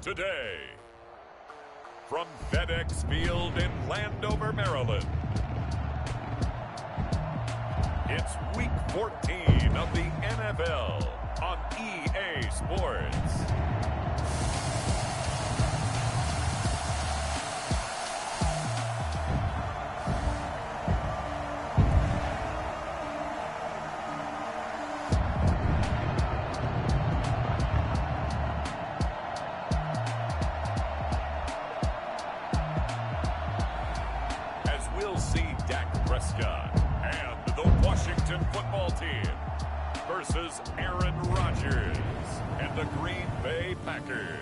today. From FedEx Field in Landover, Maryland, it's Week 14 of the NFL on EA Sports. And the Washington football team versus Aaron Rodgers and the Green Bay Packers.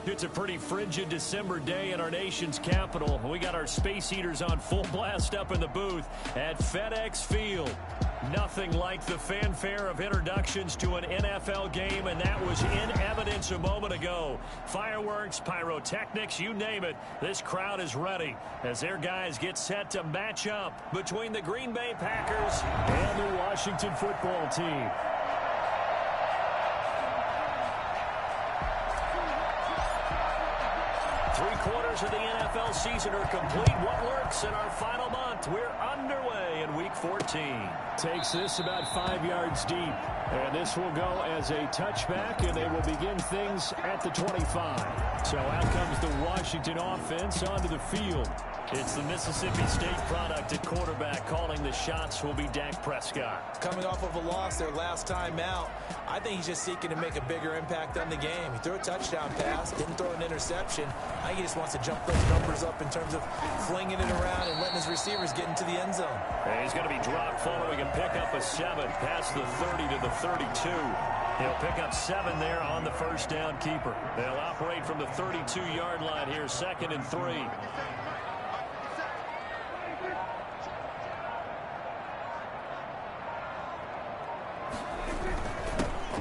It's a pretty frigid December day in our nation's capital. We got our space heaters on full blast up in the booth at FedEx Field. Nothing like the fanfare of introductions to an NFL game, and that was in evidence a moment ago. Fireworks, pyrotechnics, you name it. This crowd is ready as their guys get set to match up between the Green Bay Packers and the Washington football team. Three-quarters of the NFL season are complete. What works in our final month? We're underway in Week 14. Takes this about 5 yards deep. And this will go as a touchback, and they will begin things at the 25. So out comes the Washington offense onto the field. It's the Mississippi State product at quarterback. Calling the shots will be Dak Prescott. Coming off of a loss their last time out, I think he's just seeking to make a bigger impact on the game. He threw a touchdown pass, didn't throw an interception. I think he just wants to jump those numbers up in terms of flinging it around and letting his receivers get into the end zone. And he's going to be dropped following a pickup of 7 past the 30 to the 32. He'll pick up 7 there on the first down keeper. They'll operate from the 32-yard line here, 2nd and 3.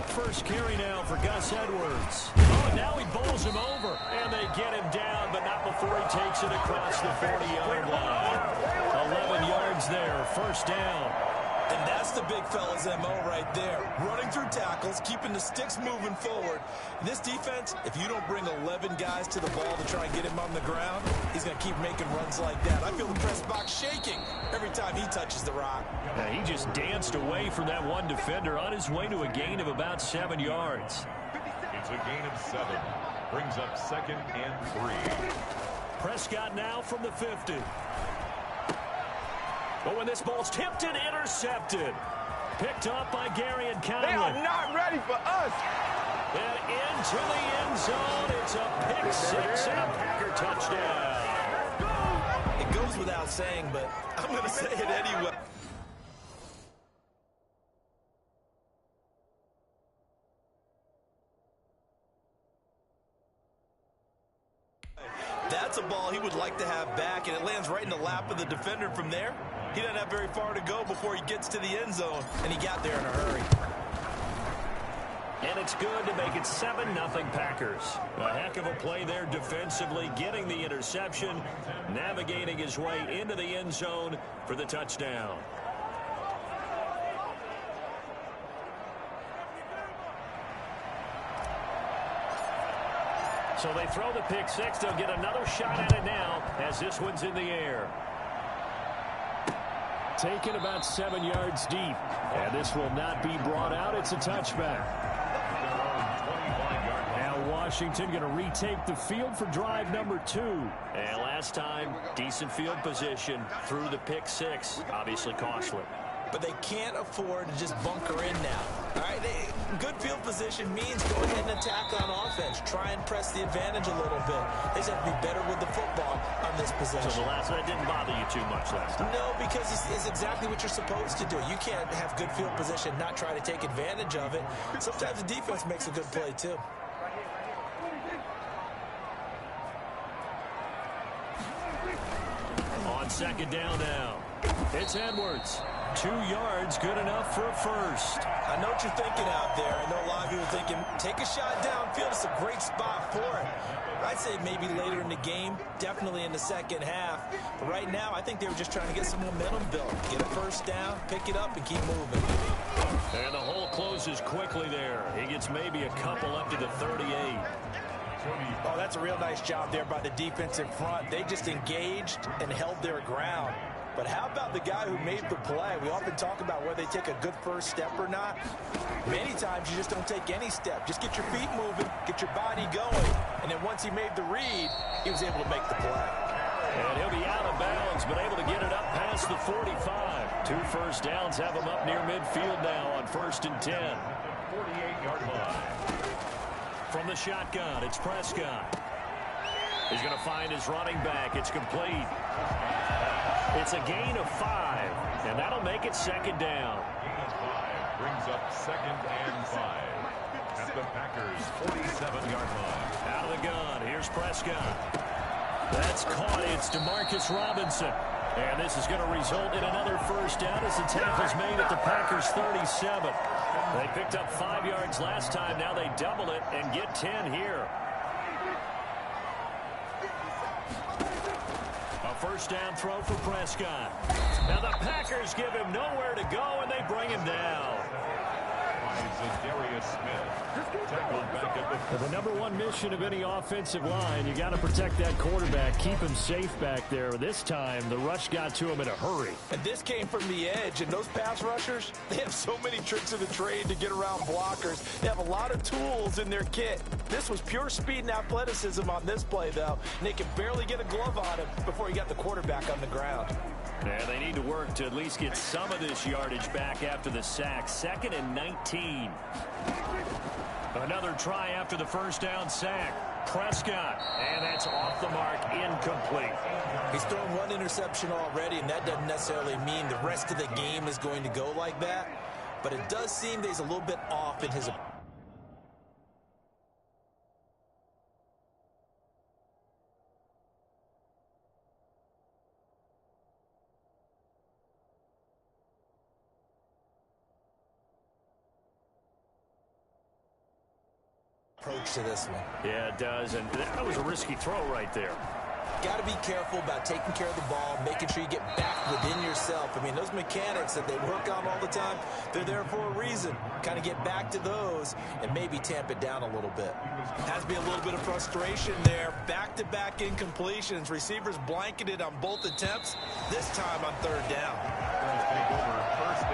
First carry now for Gus Edwards. Oh, and now he bowls him over. And they get him down, but not before he takes it across the 40-yard line. 11 yards there, first down. And that's the big fella's MO right there. Running through tackles, keeping the sticks moving forward. In this defense, if you don't bring 11 guys to the ball to try and get him on the ground, he's going to keep making runs like that. I feel the press box shaking every time he touches the rock. Now, he just danced away from that one defender on his way to a gain of about 7 yards. It's a gain of 7. Brings up 2nd and 3. Prescott now from the 50. Oh, and this ball's tipped and intercepted. Picked up by Gary and Conley. They are not ready for us. And into the end zone. It's a pick 6 and a Packer touchdown. It goes without saying, but I'm going to say it anyway. That's a ball he would like to have back, and it lands right in the lap of the defender from there. He doesn't have very far to go before he gets to the end zone, and he got there in a hurry. And it's good to make it 7-0 Packers. A heck of a play there defensively, getting the interception, navigating his way into the end zone for the touchdown. So they throw the pick 6. They'll get another shot at it now as this one's in the air. Taken about 7 yards deep. And this will not be brought out. It's a touchback. Now Washington going to retake the field for drive number 2. And last time, decent field position through the pick 6. Obviously costly. But they can't afford to just bunker in now. All right, good field position means go ahead and attack on offense. Try and press the advantage a little bit. They just have to be better with the football on this possession. So the last one didn't bother you too much last time? No, because it's exactly what you're supposed to do. You can't have good field position, not try to take advantage of it. Sometimes the defense makes a good play, too. On 2nd down now. It's Edwards. 2 yards, good enough for a first. I know what you're thinking out there. I know a lot of you are thinking, take a shot downfield. It's a great spot for it. I'd say maybe later in the game, definitely in the second half. But right now, I think they were just trying to get some momentum built. Get a first down, pick it up, and keep moving. And the hole closes quickly there. He gets maybe a couple up to the 38. Oh, that's a real nice job there by the defense in front. They just engaged and held their ground. But how about the guy who made the play? We often talk about whether they take a good first step or not. Many times you just don't take any step. Just get your feet moving, get your body going. And then once he made the read, he was able to make the play. And he'll be out of bounds, but able to get it up past the 45. 2 first downs have him up near midfield now on 1st and 10. 48-yard line. From the shotgun, it's Prescott. He's going to find his running back. It's complete. It's a gain of 5, and that'll make it 2nd down. Gain of 5 brings up 2nd and 5 at the Packers' 47-yard line. Out of the gun, here's Prescott. That's caught. It's Demarcus Robinson. And this is going to result in another first down as the tackle's made at the Packers' 37. They picked up 5 yards last time. Now they double it and get 10 here. A first down throw for Prescott. Now the Packers give him nowhere to go, and they bring him down. Darius Smith tackled back at The number one mission of any offensive line, you got to protect that quarterback, keep him safe back there. This time, the rush got to him in a hurry. And this came from the edge, and those pass rushers, they have so many tricks of the trade to get around blockers. They have a lot of tools in their kit. This was pure speed and athleticism on this play, though, and they could barely get a glove on him before he got the quarterback on the ground. Yeah, they need to work to at least get some of this yardage back after the sack. 2nd and 19. Another try after the first down sack. Prescott, and that's off the mark, incomplete. He's thrown 1 interception already, and that doesn't necessarily mean the rest of the game is going to go like that. But it does seem that he's a little bit off in his approach to this one. Yeah, it does, and that was a risky throw right there. Got to be careful about taking care of the ball, making sure you get back within yourself. I mean, those mechanics that they work on all the time, they're there for a reason. Kind of get back to those and maybe tamp it down a little bit. Has to be a little bit of frustration there. Back-to-back incompletions. Receivers blanketed on both attempts, this time on 3rd down.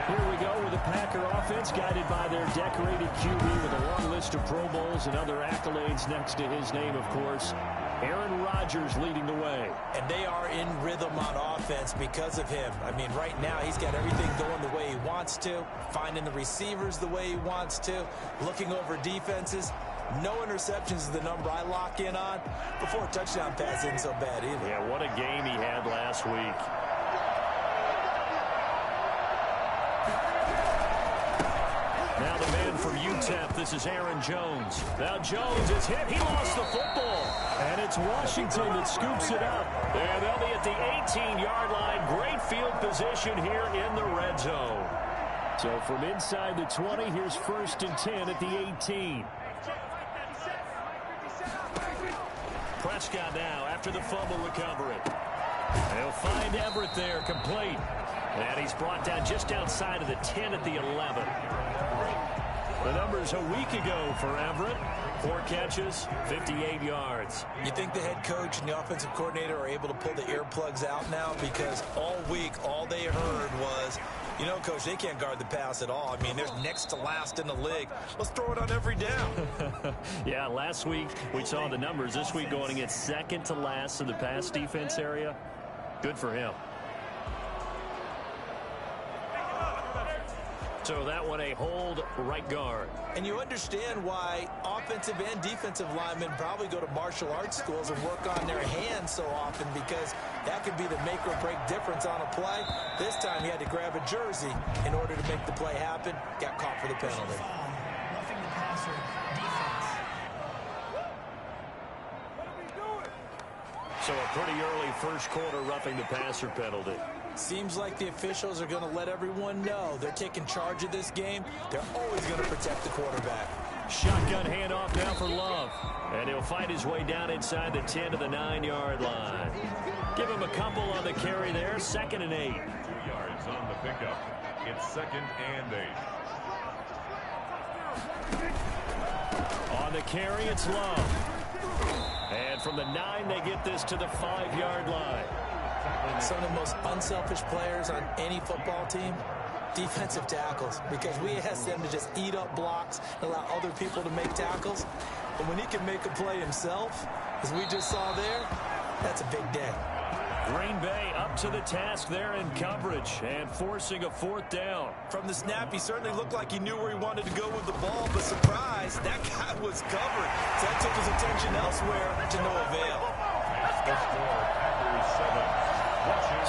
Here we go with the Packer offense guided by their decorated QB with a long list of Pro Bowls and other accolades next to his name, of course. Aaron Rodgers leading the way. And they are in rhythm on offense because of him. I mean, right now he's got everything going the way he wants to, finding the receivers the way he wants to, looking over defenses. No interceptions is the number I lock in on. Before a touchdown pass isn't so bad either. Yeah, what a game he had last week. Now the man from UTEP, this is Aaron Jones. Now Jones is hit. He lost the football. And it's Washington that scoops it up. And they'll be at the 18-yard line. Great field position here in the red zone. So from inside the 20, here's 1st and 10 at the 18. Prescott now after the fumble recovery. He'll find Everett there, complete. And he's brought down just outside of the 10 at the 11. The numbers a week ago for Everett. 4 catches, 58 yards. You think the head coach and the offensive coordinator are able to pull the earplugs out now? Because all week, all they heard was, you know, Coach, they can't guard the pass at all. I mean, they're next to last in the league. Let's throw it on every down. Yeah, last week we saw the numbers. This week going against 2nd to last in the pass defense area. Good for him. So that one a hold right guard. And you understand why offensive and defensive linemen probably go to martial arts schools and work on their hands so often, because that could be the make or break difference on a play. This time he had to grab a jersey in order to make the play happen. Got caught for the penalty. Roughing the passer, defense. So a pretty early first quarter roughing the passer penalty. Seems like the officials are going to let everyone know they're taking charge of this game. They're always going to protect the quarterback. Shotgun handoff now for Love. And he'll fight his way down inside the 10 to the 9-yard line. Give him a couple on the carry there. 2nd and 8. 2 yards on the pickup. It's 2nd and 8. On the carry, it's Love. And from the 9, they get this to the 5-yard line. Some of the most unselfish players on any football team, defensive tackles, because we ask them to just eat up blocks and allow other people to make tackles. But when he can make a play himself, as we just saw there, that's a big day. Green Bay up to the task there in coverage and forcing a 4th down. From the snap, he certainly looked like he knew where he wanted to go with the ball, but surprise, that guy was covered. So that took his attention elsewhere to no avail.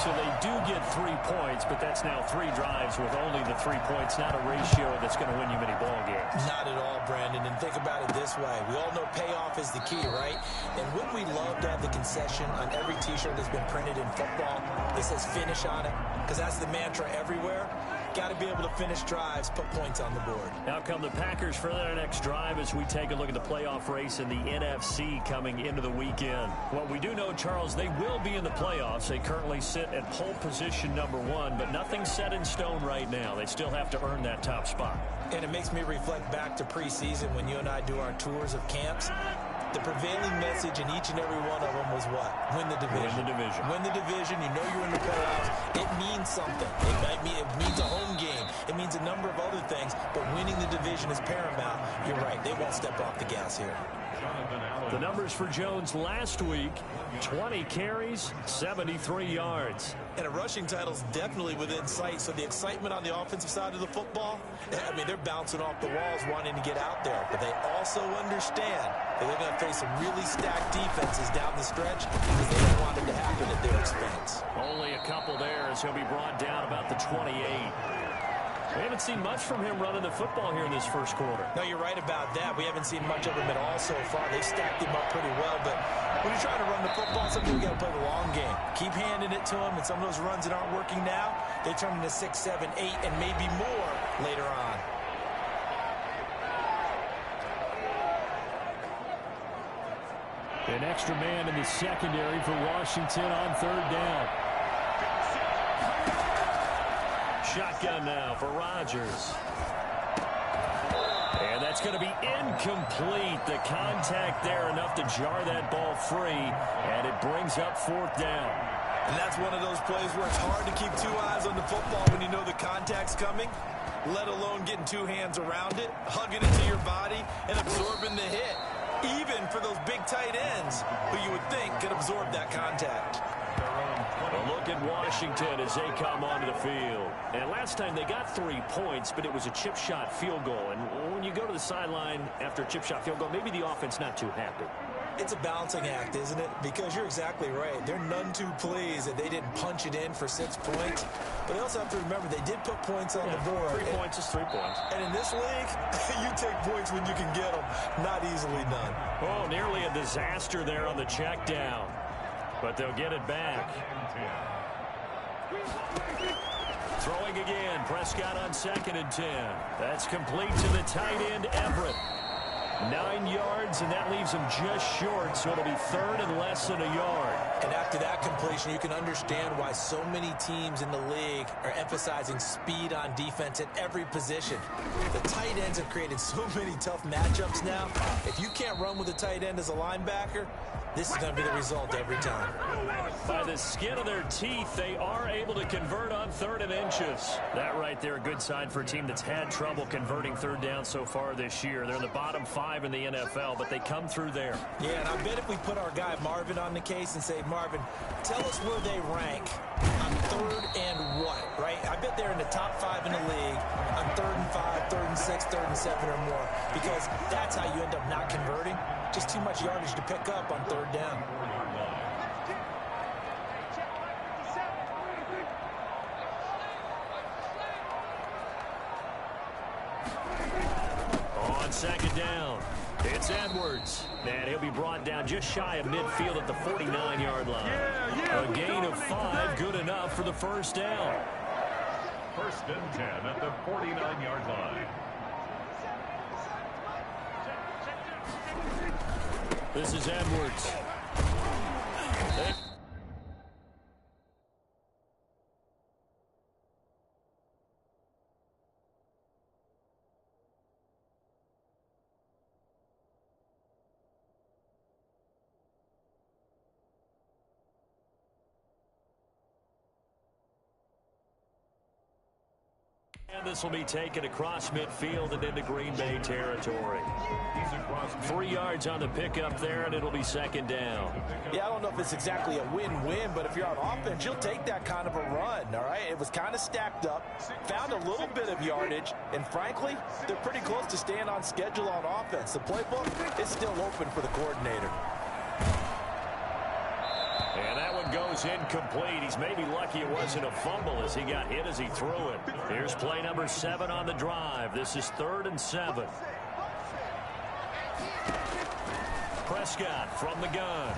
So they do get 3 points, but that's now 3 drives with only the 3 points, not a ratio that's going to win you many ball games. Not at all, Brandon. And think about it this way. We all know payoff is the key, right? And wouldn't we love to have the concession on every T-shirt that's been printed in football that says finish on it? Because that's the mantra everywhere. Got to be able to finish drives, put points on the board. Now come the Packers for their next drive as we take a look at the playoff race in the NFC coming into the weekend. What we do know, Charles, they will be in the playoffs. They currently sit at pole position number 1, but nothing's set in stone right now. They still have to earn that top spot. And it makes me reflect back to preseason when you and I do our tours of camps. The prevailing message in each and every one of them was what? Win the division. Win the division. Win the division. You know you're in the playoffs. It means something. It means a home game. It means a number of other things, but winning the division is paramount. You're right. They won't step off the gas here. The numbers for Jones last week, 20 carries, 73 yards. And a rushing title's definitely within sight, so the excitement on the offensive side of the football, I mean, they're bouncing off the walls wanting to get out there. But they also understand that they're going to face some really stacked defenses down the stretch because they don't want it to happen at their expense. Only a couple there as he'll be brought down about the 28. We haven't seen much from him running the football here in this first quarter. No, you're right about that. We haven't seen much of him at all so far. They've stacked him up pretty well, but when you're trying to run the football, sometimes you got to play the long game. Keep handing it to him, and some of those runs that aren't working now, they turn into 6, 7, 8, and maybe more later on. An extra man in the secondary for Washington on 3rd down. Shotgun now for Rodgers. And that's going to be incomplete. The contact there enough to jar that ball free, and it brings up 4th down. And that's one of those plays where it's hard to keep 2 eyes on the football when you know the contact's coming, let alone getting 2 hands around it, hugging it to your body, and absorbing the hit. Even for those big tight ends who you would think could absorb that contact. A look at Washington as they come onto the field. And last time they got 3 points, but it was a chip shot field goal. And when you go to the sideline after a chip shot field goal, maybe the offense not too happy. It's a balancing act, isn't it? Because you're exactly right. They're none too pleased that they didn't punch it in for 6 points. But they also have to remember they did put points on the board. 3 points is 3 points. And in this league, you take points when you can get them. Not easily done. Oh, nearly a disaster there on the check down. But they'll get it back. Throwing again. Prescott on 2nd and 10. That's complete to the tight end, Everett. 9 yards, and that leaves him just short, so it'll be 3rd and less than a yard. And after that completion, you can understand why so many teams in the league are emphasizing speed on defense at every position. The tight ends have created so many tough matchups now. If you can't run with a tight end as a linebacker, this is going to be the result every time. By the skin of their teeth, they are able to convert on 3rd and inches. That right there, a good sign for a team that's had trouble converting 3rd down so far this year. They're in the bottom 5 in the NFL, but they come through there. Yeah, and I bet if we put our guy Marvin on the case and say, Marvin, tell us where they rank on 3rd and what, right? I bet they're in the top 5 in the league on 3rd and 5, 3rd and 6, 3rd and 7 or more, because that's how you end up not converting. Just too much yardage to pick up on 3rd down. On 2nd down, it's Edwards. And he'll be brought down just shy of midfield at the 49-yard line. A gain of 5, good enough for the 1st down. 1st and 10 at the 49-yard line. This is Edwards. And this will be taken across midfield and into Green Bay territory. 3 yards on the pickup there, and it'll be second down. Yeah, I don't know if it's exactly a win-win, but if you're on offense, you'll take that kind of a run, all right? It was kind of stacked up, found a little bit of yardage, and frankly, they're pretty close to staying on schedule on offense. The playbook is still open for the coordinator. And that one goes incomplete. He's maybe lucky it wasn't a fumble as he got hit as he threw it. Here's play number 7 on the drive. This is 3rd and 7. Prescott from the gun.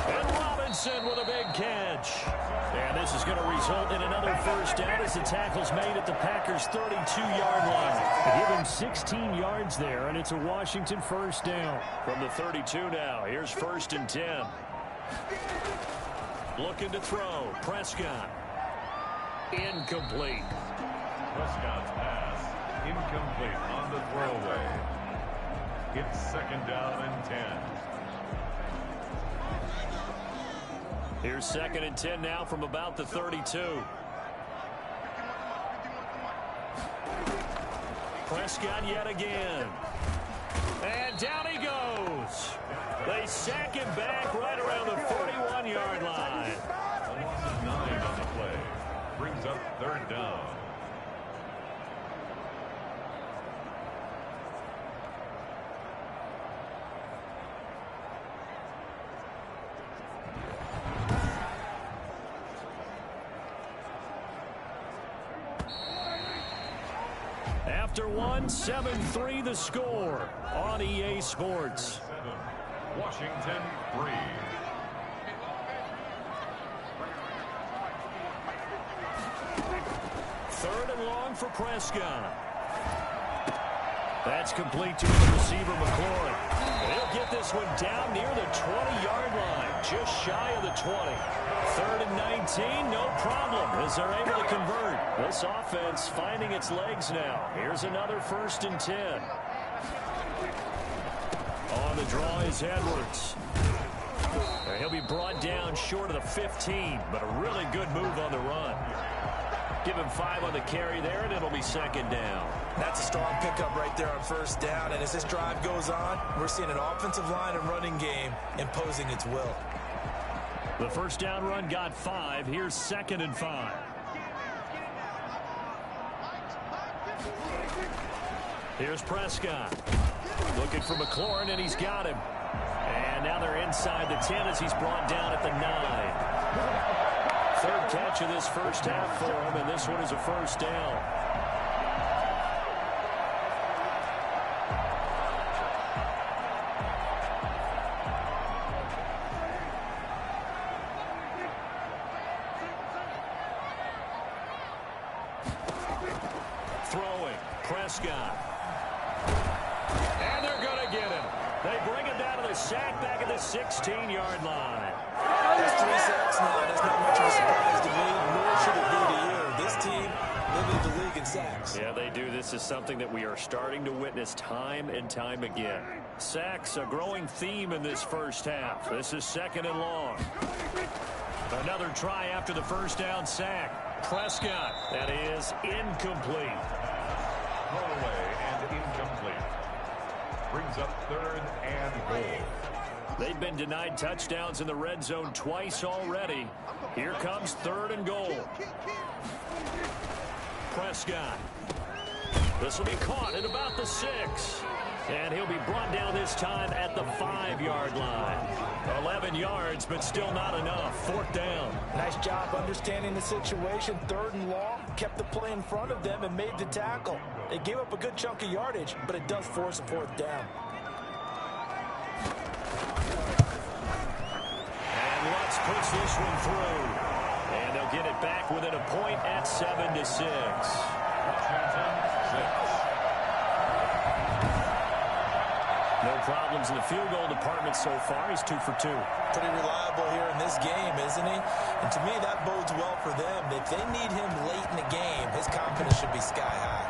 And Robinson with a big catch. And this is going to result in another first down as the tackle's made at the Packers' 32-yard line. They give him 16 yards there, and it's a Washington first down. From the 32 now, here's 1st and 10. Looking to throw. Prescott. Incomplete. Prescott's pass incomplete on the throwaway. It's 2nd down and 10. Here's 2nd and 10 now from about the 32. Prescott yet again. And down he goes. They sack him back right around the 41-yard line. A loss of 9 on the play. Brings up 3rd down. After 7-3 the score on EA Sports. Washington 3. Third and long for Prescott. That's complete to the receiver, McLaurin. He'll get this one down near the 20-yard line, just shy of the 20. 3rd and 19, no problem, as they're able to convert. This offense finding its legs now. Here's another 1st and 10. On the draw is Edwards. He'll be brought down short of the 15, but a really good move on the run. Give him 5 on the carry there, and it'll be 2nd down. That's a strong pickup right there on 1st down, and as this drive goes on, we're seeing an offensive line and running game imposing its will. The 1st down run got 5. Here's 2nd and 5. Here's Prescott. Looking for McLaurin, and he's got him. And now they're inside the 10 as he's brought down at the 9. 3rd catch of this first half for him, and this one is a 1st down. Throwing, Prescott. And they're going to get him. They bring him down to the sack back at the 16-yard line. That's 3 sacks now. That's not much of a surprise to me, nor should it be to you. This team leading the league in sacks. Yeah, they do. This is something that we are starting to witness time and time again. Sacks, a growing theme in this first half. This is 2nd and long. Another try after the 1st down sack. Prescott, that is incomplete. Throwaway and incomplete. Brings up 3rd and goal. They've been denied touchdowns in the red zone twice already. Here comes 3rd and goal. Prescott. This will be caught at about the 6. And he'll be brought down this time at the 5-yard line. 11 yards, but still not enough. 4th down. Nice job understanding the situation. 3rd and long, kept the play in front of them and made the tackle. They gave up a good chunk of yardage, but it does force a 4th down. And let's push this one through. And they'll get it back within a point at 7-6. Washington 6. No problems in the field goal department so far. He's 2 for 2. Pretty reliable here in this game, isn't he? And to me, that bodes well for them. If they need him late in the game, his confidence should be sky high.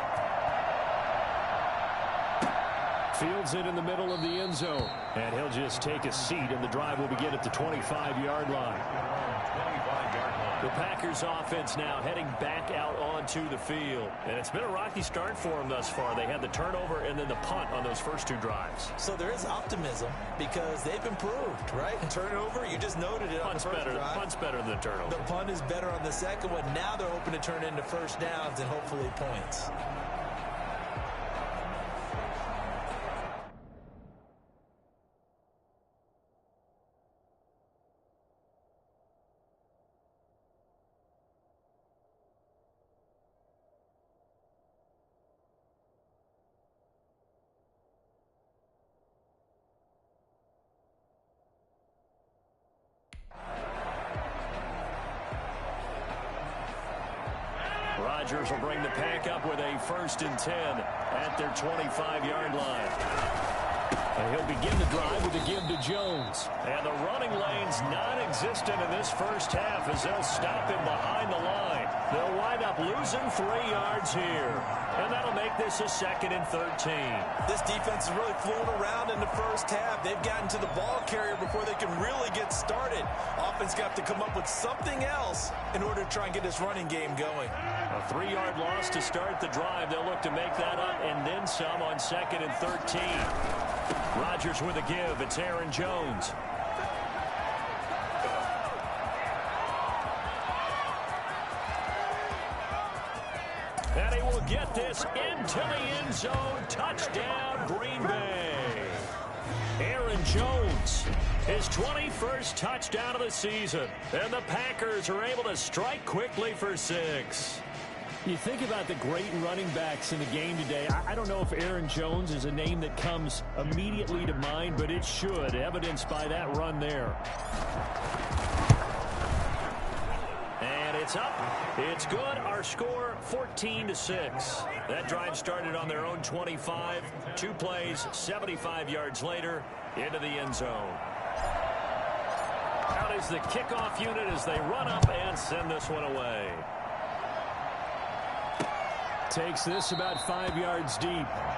Fields it in the middle of the end zone. And he'll just take a seat, and the drive will begin at the 25-yard line. 25-yard line. The Packers offense now heading back out onto the field. And it's been a rocky start for them thus far. They had the turnover and then the punt on those first two drives. So there is optimism because they've improved, right? Turnover, you just noted it on the first drive. Punt's better than the turnover. The punt is better on the second one. Now they're hoping to turn into first downs and hopefully points. Rodgers will bring the pack up with a 1st and 10 at their 25-yard line. And he'll begin the drive with a give to Jones. And the running lane's non-existent in this first half as they'll stop him behind the line. They'll wind up losing 3 yards here. And that'll make this a 2nd and 13. This defense is really flown around in the first half. They've gotten to the ball carrier before they can really get started. Offense got to come up with something else in order to try and get this running game going. A 3-yard loss to start the drive. They'll look to make that up and then some on 2nd and 13. Rodgers with a give. It's Aaron Jones. And he will get this into the end zone. Touchdown, Green Bay. Aaron Jones, his 21st touchdown of the season. And the Packers are able to strike quickly for 6. You think about the great running backs in the game today. I don't know if Aaron Jones is a name that comes immediately to mind, but it should, evidenced by that run there. And it's up. It's good. Our score, 14-6. That drive started on their own 25. 2 plays, 75 yards later, into the end zone. Out is the kickoff unit as they run up and send this one away. Takes this about 5 yards deep,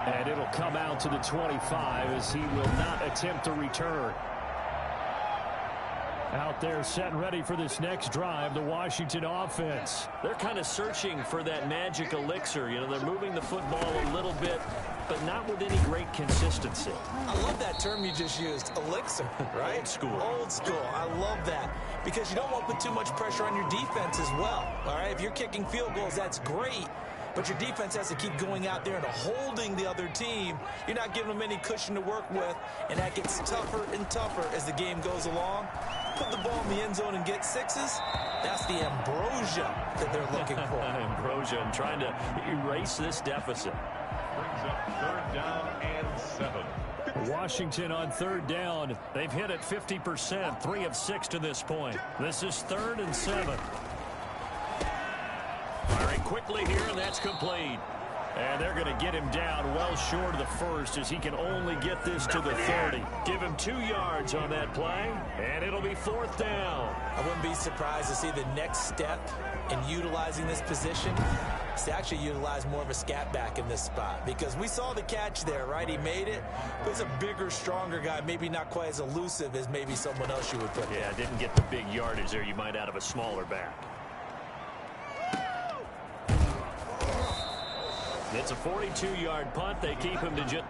and it'll come out to the 25 as he will not attempt to return. Out there set and ready for this next drive, the Washington offense. They're kind of searching for that magic elixir. You know, they're moving the football a little bit, but not with any great consistency. I love that term you just used, elixir, right? Old school. Old school. I love that because you don't want to put too much pressure on your defense as well, all right? If you're kicking field goals, that's great. But your defense has to keep going out there and holding the other team. You're not giving them any cushion to work with, and that gets tougher and tougher as the game goes along. Put the ball in the end zone and get 6s. That's the ambrosia that they're looking for. Ambrosia and trying to erase this deficit. Brings up 3rd down and 7. Washington on 3rd down. They've hit it 50%, 3 of 6 to this point. This is 3rd and 7. Firing quickly here, and that's complete. And they're going to get him down well short of the 1st as he can only get this to the 30. Give him 2 yards on that play, and it'll be 4th down. I wouldn't be surprised to see the next step in utilizing this position is to actually utilize more of a scat back in this spot because we saw the catch there, right? He made it, but he's a bigger, stronger guy, maybe not quite as elusive as maybe someone else you would put there. Yeah, didn't get the big yardage there you might out of a smaller back. It's a 42-yard punt. They keep him to just...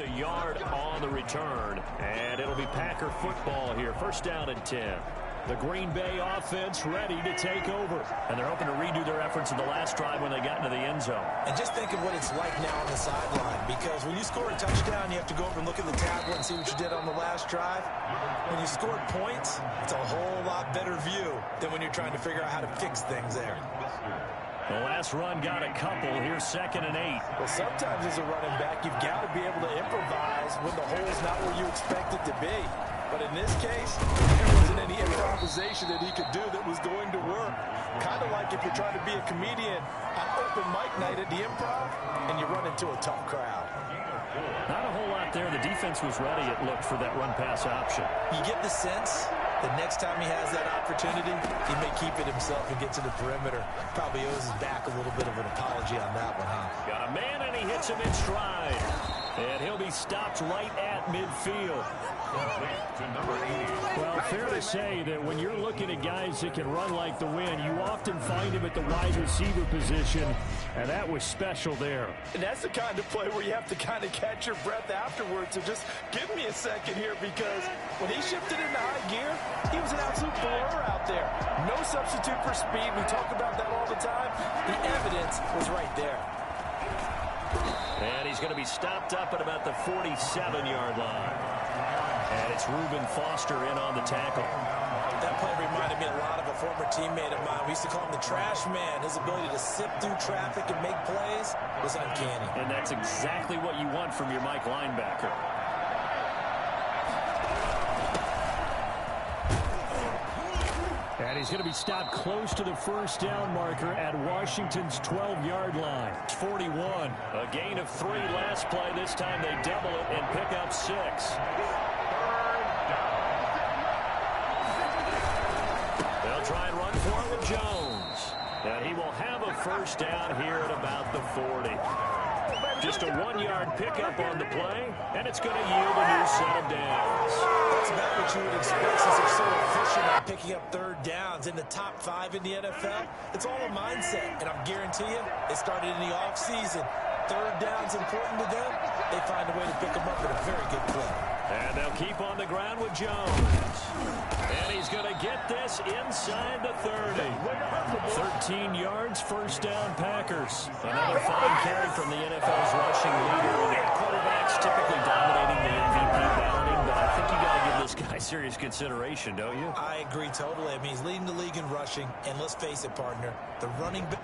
a yard on the return, and it'll be Packer football here. 1st down and 10. The Green Bay offense ready to take over. And they're hoping to redo their efforts in the last drive when they got into the end zone. And just think of what it's like now on the sideline, because when you score a touchdown, you have to go over and look at the tablet and see what you did on the last drive. When you scored points, it's a whole lot better view than when you're trying to figure out how to fix things there. The last run got a couple. Here's 2nd and 8. Well, sometimes as a running back, you've got to be able to improvise when the hole's not where you expect it to be. But in this case, there wasn't any improvisation that he could do that was going to work. Kind of like if you're trying to be a comedian on open mic night at the Improv and you run into a tough crowd. Not a whole lot there. The defense was ready, it looked, for that run-pass option. You get the sense that next time he has that opportunity, he may keep it himself and get to the perimeter. Probably owes his back a little bit of an apology on that one, huh? Got a man, and he hits him in stride. And he'll be stopped right at midfield. Well, fair to say that when you're looking at guys that can run like the wind, you often find him at the wide receiver position, and that was special there. And that's the kind of play where you have to kind of catch your breath afterwards. So just give me a second here, because when he shifted into high gear, he was an absolute blur out there. No substitute for speed. We talk about that all the time. The evidence was right there. And he's going to be stopped up at about the 47-yard line. And it's Reuben Foster in on the tackle. That play reminded me a lot of a former teammate of mine. We used to call him the trash man. His ability to sift through traffic and make plays was uncanny. And that's exactly what you want from your Mike linebacker. And he's going to be stopped close to the first down marker at Washington's 12-yard line. 41. A gain of 3 last play. This time they double it and pick up 6. They'll try and run for it with Jones. And he will have a first down here at about the 40. Just a 1-yard pickup on the play, and it's going to yield a new set of downs. That's about what you would expect since they're so efficient at picking up 3rd downs. In the top 5 in the NFL, it's all a mindset. And I guarantee you, it started in the offseason. 3rd down's important to them. They find a way to pick them up at a very good clip. And they'll keep on the ground with Jones. And he's going to get this inside the 30. 13 yards, first down, Packers. Another fine carry from the NFL's rushing leader. And quarterbacks typically dominating the MVP balloting, but I think you got to give this guy serious consideration, don't you? I agree totally. I mean, he's leading the league in rushing. And let's face it, partner, the running back.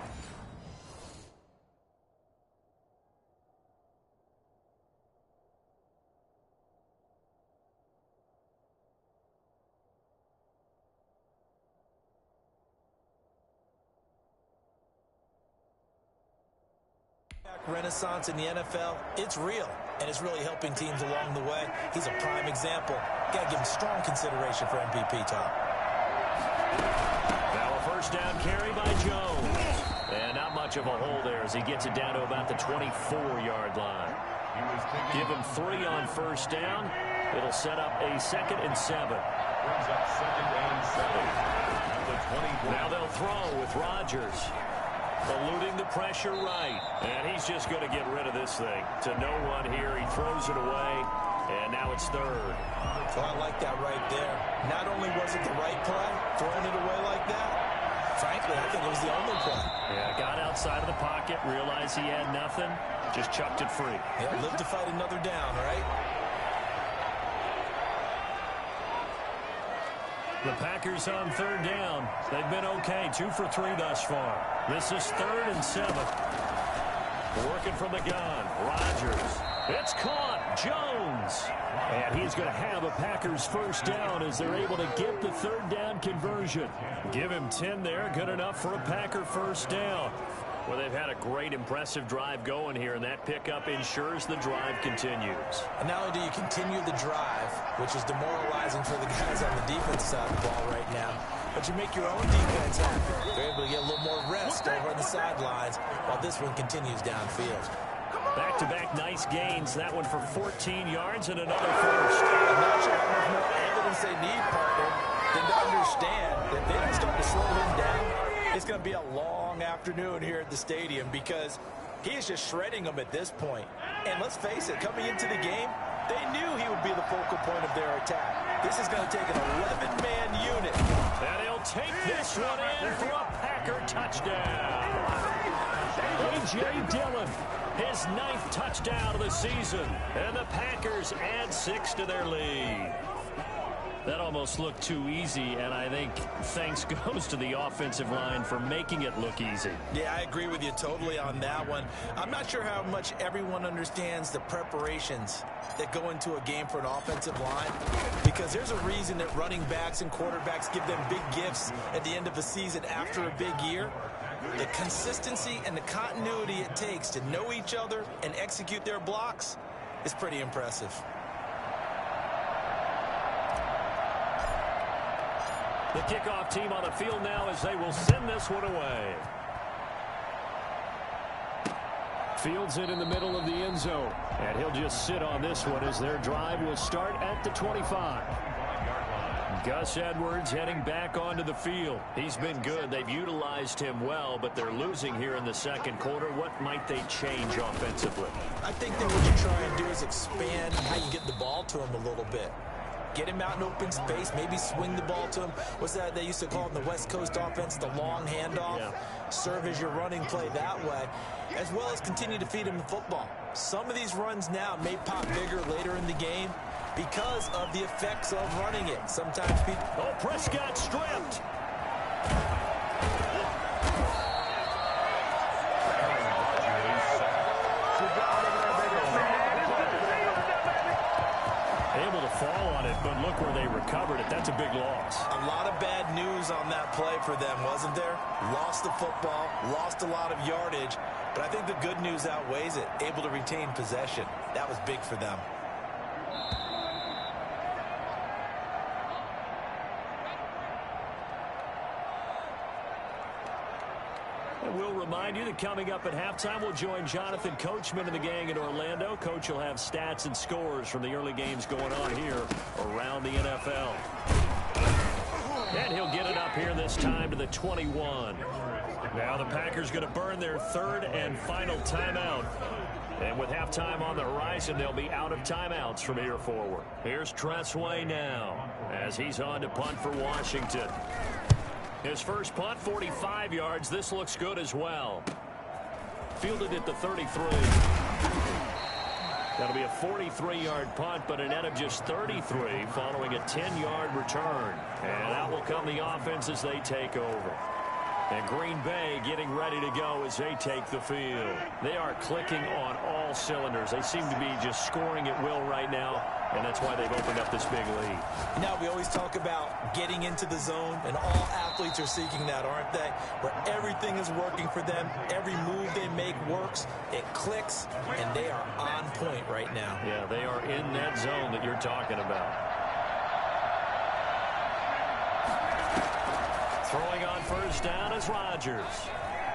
Renaissance in the NFL, it's real, and it's really helping teams along the way. He's a prime example. Got to give him strong consideration for MVP talk. Now a first down carry by Jones. And not much of a hole there as he gets it down to about the 24-yard line. Give him 3 on first down. It'll set up a 2nd and 7. Now they'll throw with Rodgers. Eluding the pressure right. And he's just going to get rid of this thing. To no one here. He throws it away. And now it's 3rd. So I like that right there. Not only was it the right play, throwing it away like that, frankly, I think it was the only play. Yeah, got outside of the pocket, realized he had nothing, just chucked it free. Yeah, live to fight another down, right? The Packers on 3rd down. They've been okay, 2 for 3 thus far. This is 3rd and 7. Working from the gun, Rodgers. It's caught, Jones. And he's going to have a Packers first down as they're able to get the 3rd down conversion. Give him 10 there, good enough for a Packer first down. Well, they've had a great, impressive drive going here, and that pickup ensures the drive continues. And not only do you continue the drive, which is demoralizing for the guys on the defensive side of the ball right now, but you make your own defense happen. They're able to get a little more rest over on the sidelines while this one continues downfield. Back-to-back nice gains. That one for 14 yards and another first. I'm not sure how much more evidence they need, partner, than to understand that they don't start to slow him down. It's going to be a long afternoon here at the stadium because he is just shredding them at this point. And let's face it, coming into the game, they knew he would be the focal point of their attack. This is going to take an 11-man unit. And he'll take this one in for a Packer touchdown. A.J. Dillon, his 9th touchdown of the season. And the Packers add 6 to their lead. That almost looked too easy, and I think thanks goes to the offensive line for making it look easy. Yeah, I agree with you totally on that one. I'm not sure how much everyone understands the preparations that go into a game for an offensive line, because there's a reason that running backs and quarterbacks give them big gifts at the end of the season after a big year. The consistency and the continuity it takes to know each other and execute their blocks is pretty impressive. The kickoff team on the field now as they will send this one away. Fields it in the middle of the end zone. And he'll just sit on this one as their drive will start at the 25. Gus Edwards heading back onto the field. He's been good. They've utilized him well, but they're losing here in the second quarter. What might they change offensively? I think that what you try and do is expand how you get the ball to him a little bit. Get him out in open space, maybe swing the ball to him. What's that they used to call in the West Coast offense, the long handoff? Yeah. Serve as your running play that way, as well as continue to feed him the football. Some of these runs now may pop bigger later in the game because of the effects of running it. Sometimes people... Oh, Prescott stripped. Able to fall on it, but look where they recovered it. That's a big loss. A lot of bad news on that play for them, wasn't there? Lost the football, lost a lot of yardage, but I think the good news outweighs it. Able to retain possession. That was big for them. We'll remind you that coming up at halftime, we'll join Jonathan Coachman and the gang in Orlando. Coach will have stats and scores from the early games going on here around the NFL. And he'll get it up here this time to the 21. Now the Packers going to burn their third and final timeout. And with halftime on the horizon, they'll be out of timeouts from here forward. Here's Tressway now as he's on to punt for Washington. His first punt, 45 yards. This looks good as well. Fielded at the 33. That'll be a 43-yard punt, but a net of just 33 following a 10-yard return. And out will come the offense as they take over. And Green Bay getting ready to go as they take the field. They are clicking on all cylinders. They seem to be just scoring at will right now, and that's why they've opened up this big lead. Now, we always talk about getting into the zone, and all athletes are seeking that, aren't they? Where everything is working for them, every move they make works, it clicks, and they are on point right now. Yeah, they are in that zone that you're talking about. Throwing on first down is Rodgers.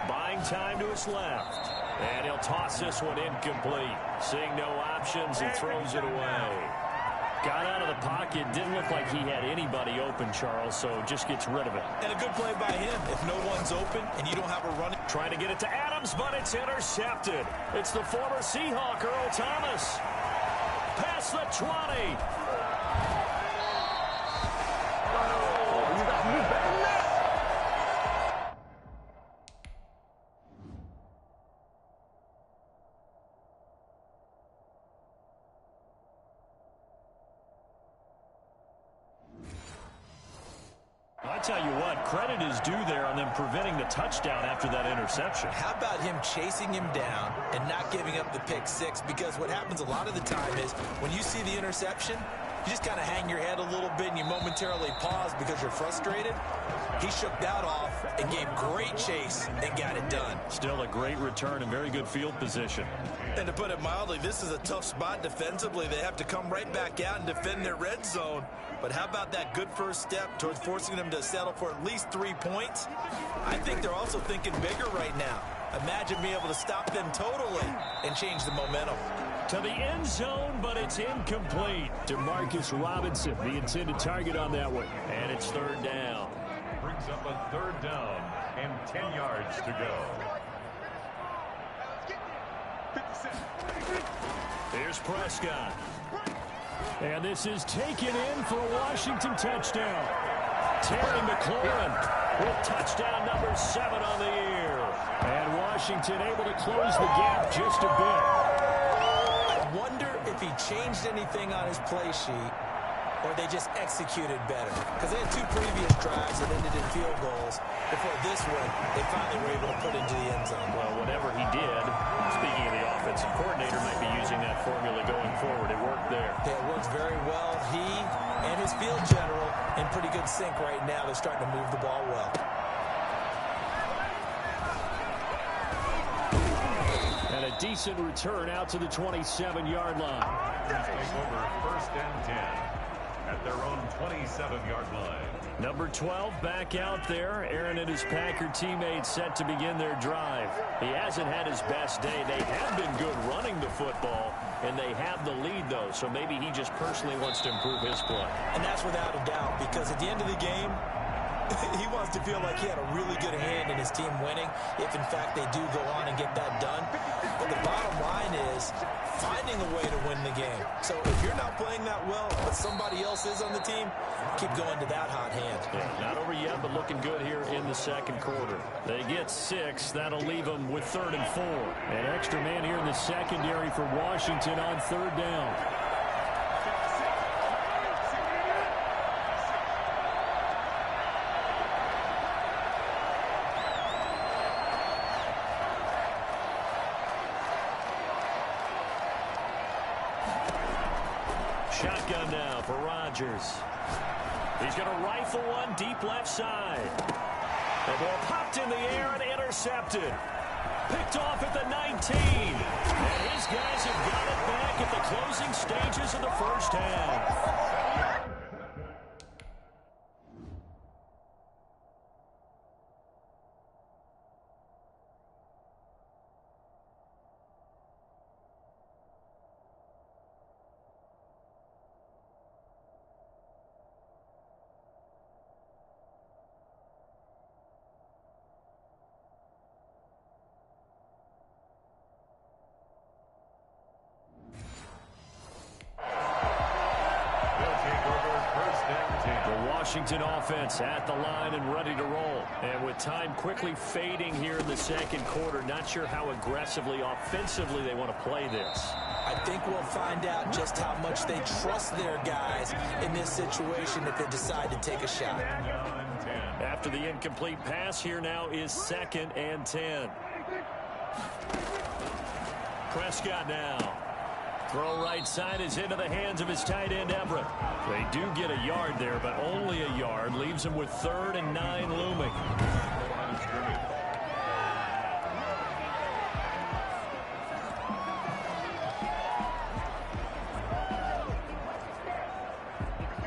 Buying time to his left. And he'll toss this one incomplete. Seeing no options, he throws it away. Got out of the pocket. Didn't look like he had anybody open, Charles, so just gets rid of it. And a good play by him. If no one's open and you don't have a running... Trying to get it to Adams, but it's intercepted. It's the former Seahawk, Earl Thomas. Past the 20. I tell you what, credit is due there on them preventing the touchdown after that interception. How about him chasing him down and not giving up the pick six? Because what happens a lot of the time is when you see the interception, you just kind of hang your head a little bit and you momentarily pause because you're frustrated. He shook that off and gave great chase and got it done. Still a great return and very good field position. And to put it mildly, this is a tough spot defensively. They have to come right back out and defend their red zone. But how about that good first step towards forcing them to settle for at least 3 points? I think they're also thinking bigger right now. Imagine being able to stop them totally and change the momentum. To the end zone, but it's incomplete. Demarcus Robinson, the intended target on that one. And it's third down. Brings up a third down and 10 yards to go. Here's Prescott. And this is taken in for a Washington touchdown. Terry McLaurin with touchdown number 7 on the year. And Washington able to close the gap just a bit. I wonder if he changed anything on his play sheet or they just executed better? Because they had 2 previous drives that ended in field goals. Before this one, they finally were able to put into the end zone. Well, whatever he did, speaking of the offensive coordinator, might be using that formula going forward. It worked there. Yeah, it works very well. He and his field general in pretty good sync right now. They're starting to move the ball well. And a decent return out to the 27-yard line. Take over 1st and 10 at their own 27-yard line. Number 12 back out there. Aaron and his Packer teammates set to begin their drive. He hasn't had his best day. They have been good running the football, and they have the lead, though. So maybe he just personally wants to improve his play. And that's without a doubt, because at the end of the game, he wants to feel like he had a really good hand in his team winning, if in fact they do go on and get that done. But the bottom line is finding a way to win the game. So if you're not playing that well, but somebody else is on the team, keep going to that hot hand. Yeah, not over yet, but looking good here in the second quarter. They get 6. That'll leave them with 3rd and 4. An extra man here in the secondary for Washington on 3rd down. Shotgun now for Rodgers. He's going to rifle one deep left side. The ball popped in the air and intercepted. Picked off at the 19. And his guys have got it back at the closing stages of the first half. Washington offense at the line and ready to roll. And with time quickly fading here in the second quarter, not sure how aggressively, offensively they want to play this. I think we'll find out just how much they trust their guys in this situation if they decide to take a shot. After the incomplete pass, here now is 2nd and 10. Prescott now. Throw right side is into the hands of his tight end, Everett. They do get a yard there, but only a yard. Leaves him with 3rd and 9 looming.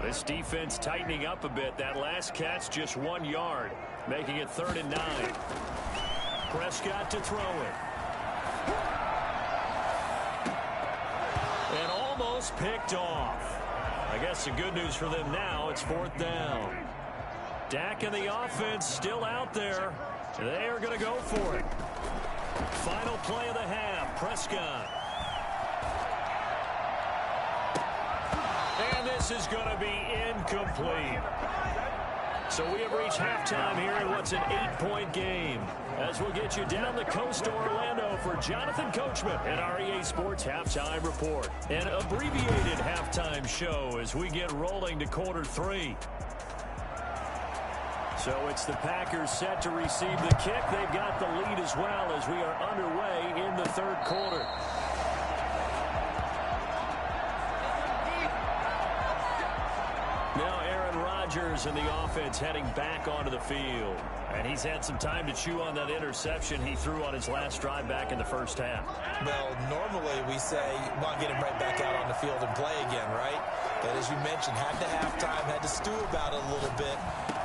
This defense tightening up a bit. That last catch just 1 yard, making it 3rd and 9. Prescott to throw it. And almost picked off. I guess the good news for them now, it's 4th down. Dak and the offense still out there. They are going to go for it. Final play of the half, Prescott. And this is going to be incomplete. So we have reached halftime here in what's an 8-point game. As we'll get you down the coast to Orlando for Jonathan Coachman and our EA Sports Halftime Report. An abbreviated halftime show as we get rolling to quarter 3. So it's the Packers set to receive the kick. They've got the lead as well as we are underway in the third quarter. Now Aaron Rodgers and the offense heading back onto the field. And he's had some time to chew on that interception he threw on his last drive back in the first half. Well, normally we say, well, get him right back out on the field and play again, right? But as you mentioned, had to halftime, had to stew about it a little bit.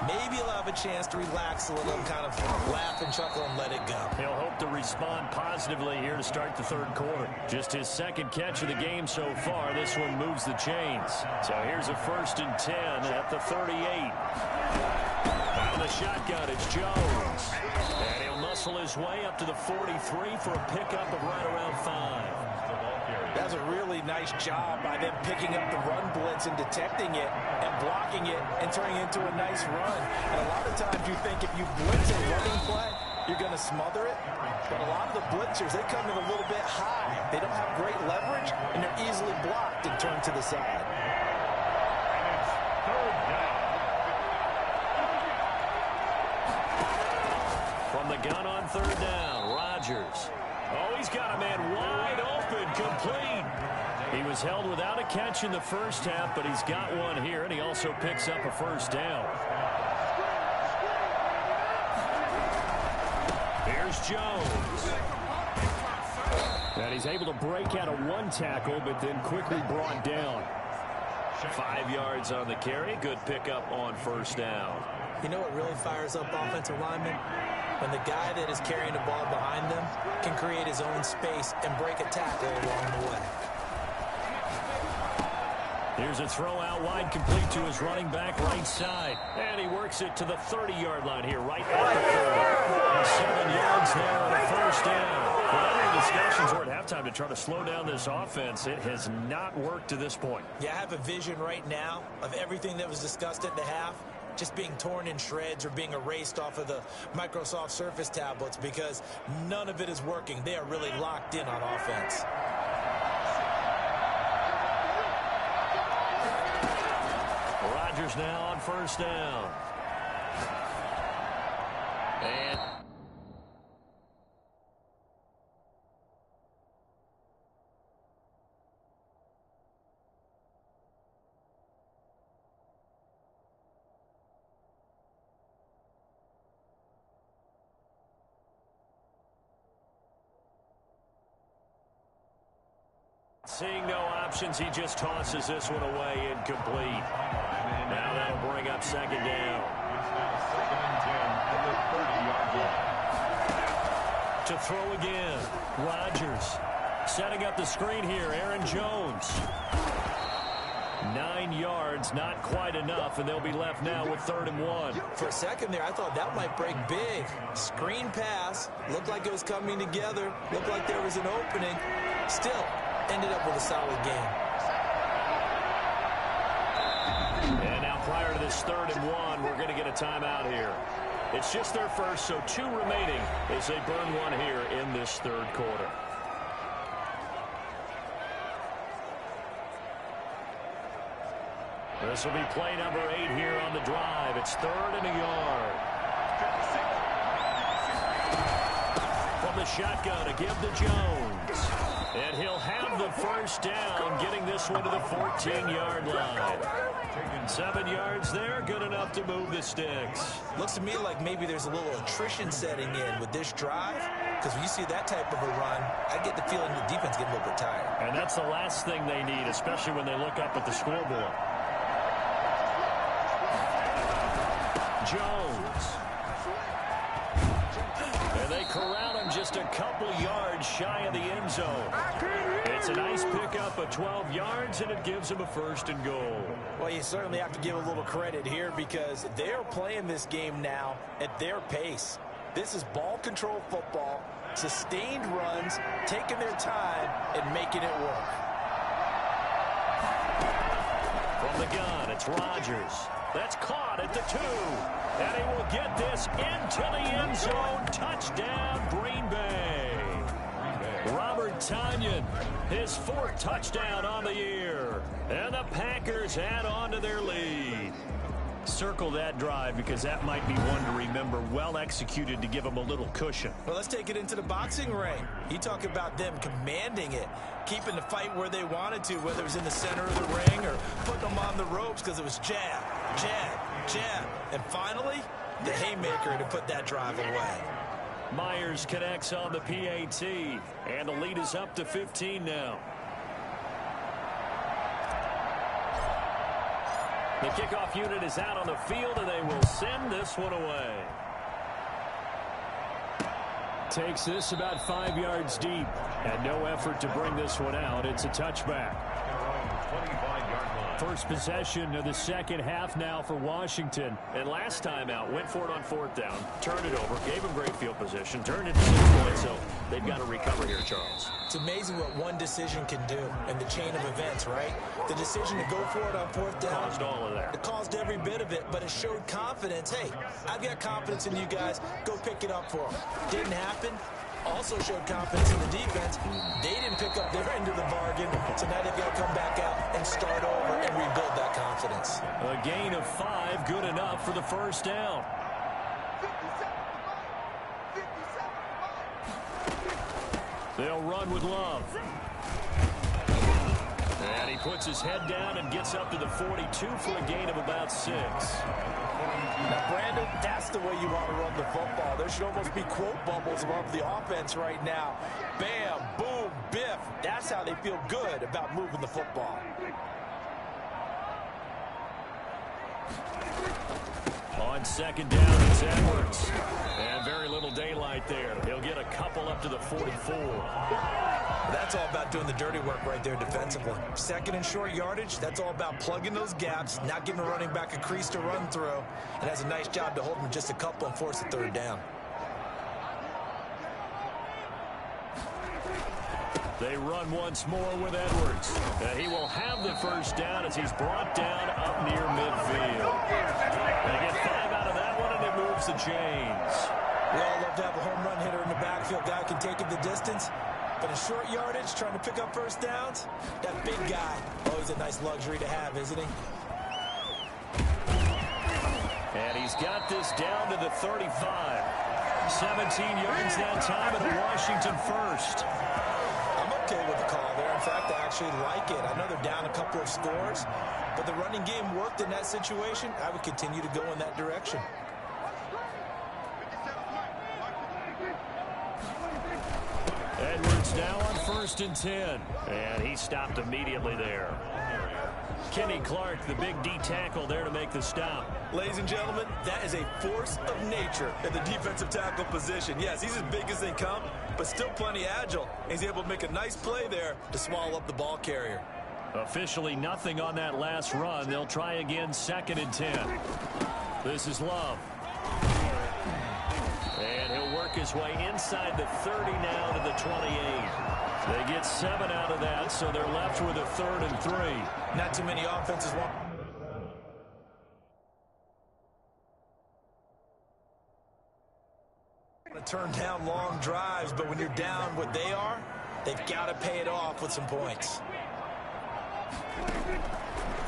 Maybe he'll have a chance to relax a little and kind of laugh and chuckle and let it go. He'll hope to respond positively here to start the third quarter. Just his second catch of the game so far. This one moves the chains. So here's a 1st and 10 at the 38. Out of the shotgun, it's Jones. And he'll muscle his way up to the 43 for a pickup of right around 5. That's a really nice job by them picking up the run blitz and detecting it and blocking it and turning it into a nice run. And a lot of times you think if you blitz a running play, you're going to smother it. But a lot of the blitzers, they come in a little bit high. They don't have great leverage, and they're easily blocked and turned to the side. Gun on third down. Rodgers. Oh, he's got a man wide open, complete. He was held without a catch in the first half, but he's got one here, and he also picks up a first down. Here's Jones. And he's able to break out of one tackle, but then quickly brought down. 5 yards on the carry. Good pickup on first down. You know what really fires up offensive linemen? When the guy that is carrying the ball behind them can create his own space and break a tackle along the way. Here's a throw out wide, complete to his running back right side. And he works it to the 30-yard line here, right at the 30. 7 yards there on a first down. Whatever the discussions were at halftime to try to slow down this offense, it has not worked to this point. Yeah, I have a vision right now of everything that was discussed at the half just being torn in shreds or being erased off of the Microsoft Surface tablets because none of it is working. They are really locked in on offense. Rodgers now on first down. And seeing no options, he just tosses this one away, incomplete. Now that'll bring up second down. To throw again, Rodgers. Setting up the screen here, Aaron Jones. 9 yards, not quite enough, and they'll be left now with 3rd and 1. For a second there, I thought that might break big. Screen pass, looked like it was coming together, looked like there was an opening. Still, ended up with a solid game. And now prior to this 3rd and 1, we're going to get a timeout here. It's just their first, so 2 remaining as they burn one here in this 3rd quarter. This will be play number 8 here on the drive. It's 3rd and a yard. From the shotgun to give to Jones. And he'll have the first down, getting this one to the 14-yard line. 7 yards there, good enough to move the sticks. Looks to me like maybe there's a little attrition setting in with this drive, because when you see that type of a run, I get the feeling the defense getting a little bit tired. And that's the last thing they need, especially when they look up at the scoreboard. Jones. And they corral him just a couple yards shy of the end zone. It's a nice pickup of 12 yards, and it gives him a 1st and goal. Well, you certainly have to give a little credit here because they're playing this game now at their pace. This is ball control football, sustained runs, taking their time, and making it work. From the gun, it's Rodgers. That's caught at the 2. And he will get this into the end zone. Touchdown, Green Bay. Robert Tonyan, his 4th touchdown on the year. And the Packers add on to their lead. Circle that drive because that might be one to remember. Well executed to give them a little cushion. Well, let's take it into the boxing ring. You talk about them commanding it, keeping the fight where they wanted to, whether it was in the center of the ring or putting them on the ropes because it was jab, jab, jab. And finally, the haymaker to put that drive away. Myers connects on the PAT, and the lead is up to 15 now. The kickoff unit is out on the field, and they will send this one away. Takes this about 5 yards deep, and no effort to bring this one out. It's a touchback. First possession of the second half now for Washington. And last time out, went for it on 4th down, turned it over, gave him great field position, turned it to 6 points, so they've got to recover here, Charles. It's amazing what one decision can do in the chain of events, right? The decision to go for it on 4th down. Caused all of that. It caused every bit of it, but it showed confidence. Hey, I've got confidence in you guys. Go pick it up for them. Didn't happen. Also showed confidence in the defense. They didn't pick up their end of the bargain, so now they've got to come back out and start over and rebuild that confidence. A gain of 5, good enough for the first down. They'll run with Love. And he puts his head down and gets up to the 42 for a gain of about 6. Now, Brandon, that's the way you want to run the football. There should almost be quote bubbles above the offense right now. Bam, boom, biff. That's how they feel good about moving the football. On second down, it's Edwards. And very little daylight there. He'll get a couple up to the 44. That's all about doing the dirty work right there defensively. Second and short yardage, that's all about plugging those gaps, not giving a running back a crease to run through, and has a nice job to hold him just a couple and force a third down. They run once more with Edwards. He will have the first down as he's brought down up near midfield. They get 5 out of that one, and it moves the chains. We all love to have a home run hitter in the backfield. Guy can take it the distance. But in short yardage, trying to pick up first downs, that big guy, always a nice luxury to have, isn't he? And he's got this down to the 35. 17 yards that time, and a Washington first. I'm okay with the call there. In fact, I actually like it. I know they're down a couple of scores, but the running game worked in that situation. I would continue to go in that direction. Edwards now on 1st and 10. And he stopped immediately there. Kenny Clark, the big D tackle there to make the stop. Ladies and gentlemen, that is a force of nature in the defensive tackle position. Yes, he's as big as they come, but still plenty agile. He's able to make a nice play there to swallow up the ball carrier. Officially nothing on that last run. They'll try again 2nd and 10. This is Love. And he'll work his way inside the 30 now to the 28. They get 7 out of that, so they're left with a 3rd and 3. Not too many offenses want to turn down long drives, but when you're down what they are, they've got to pay it off with some points.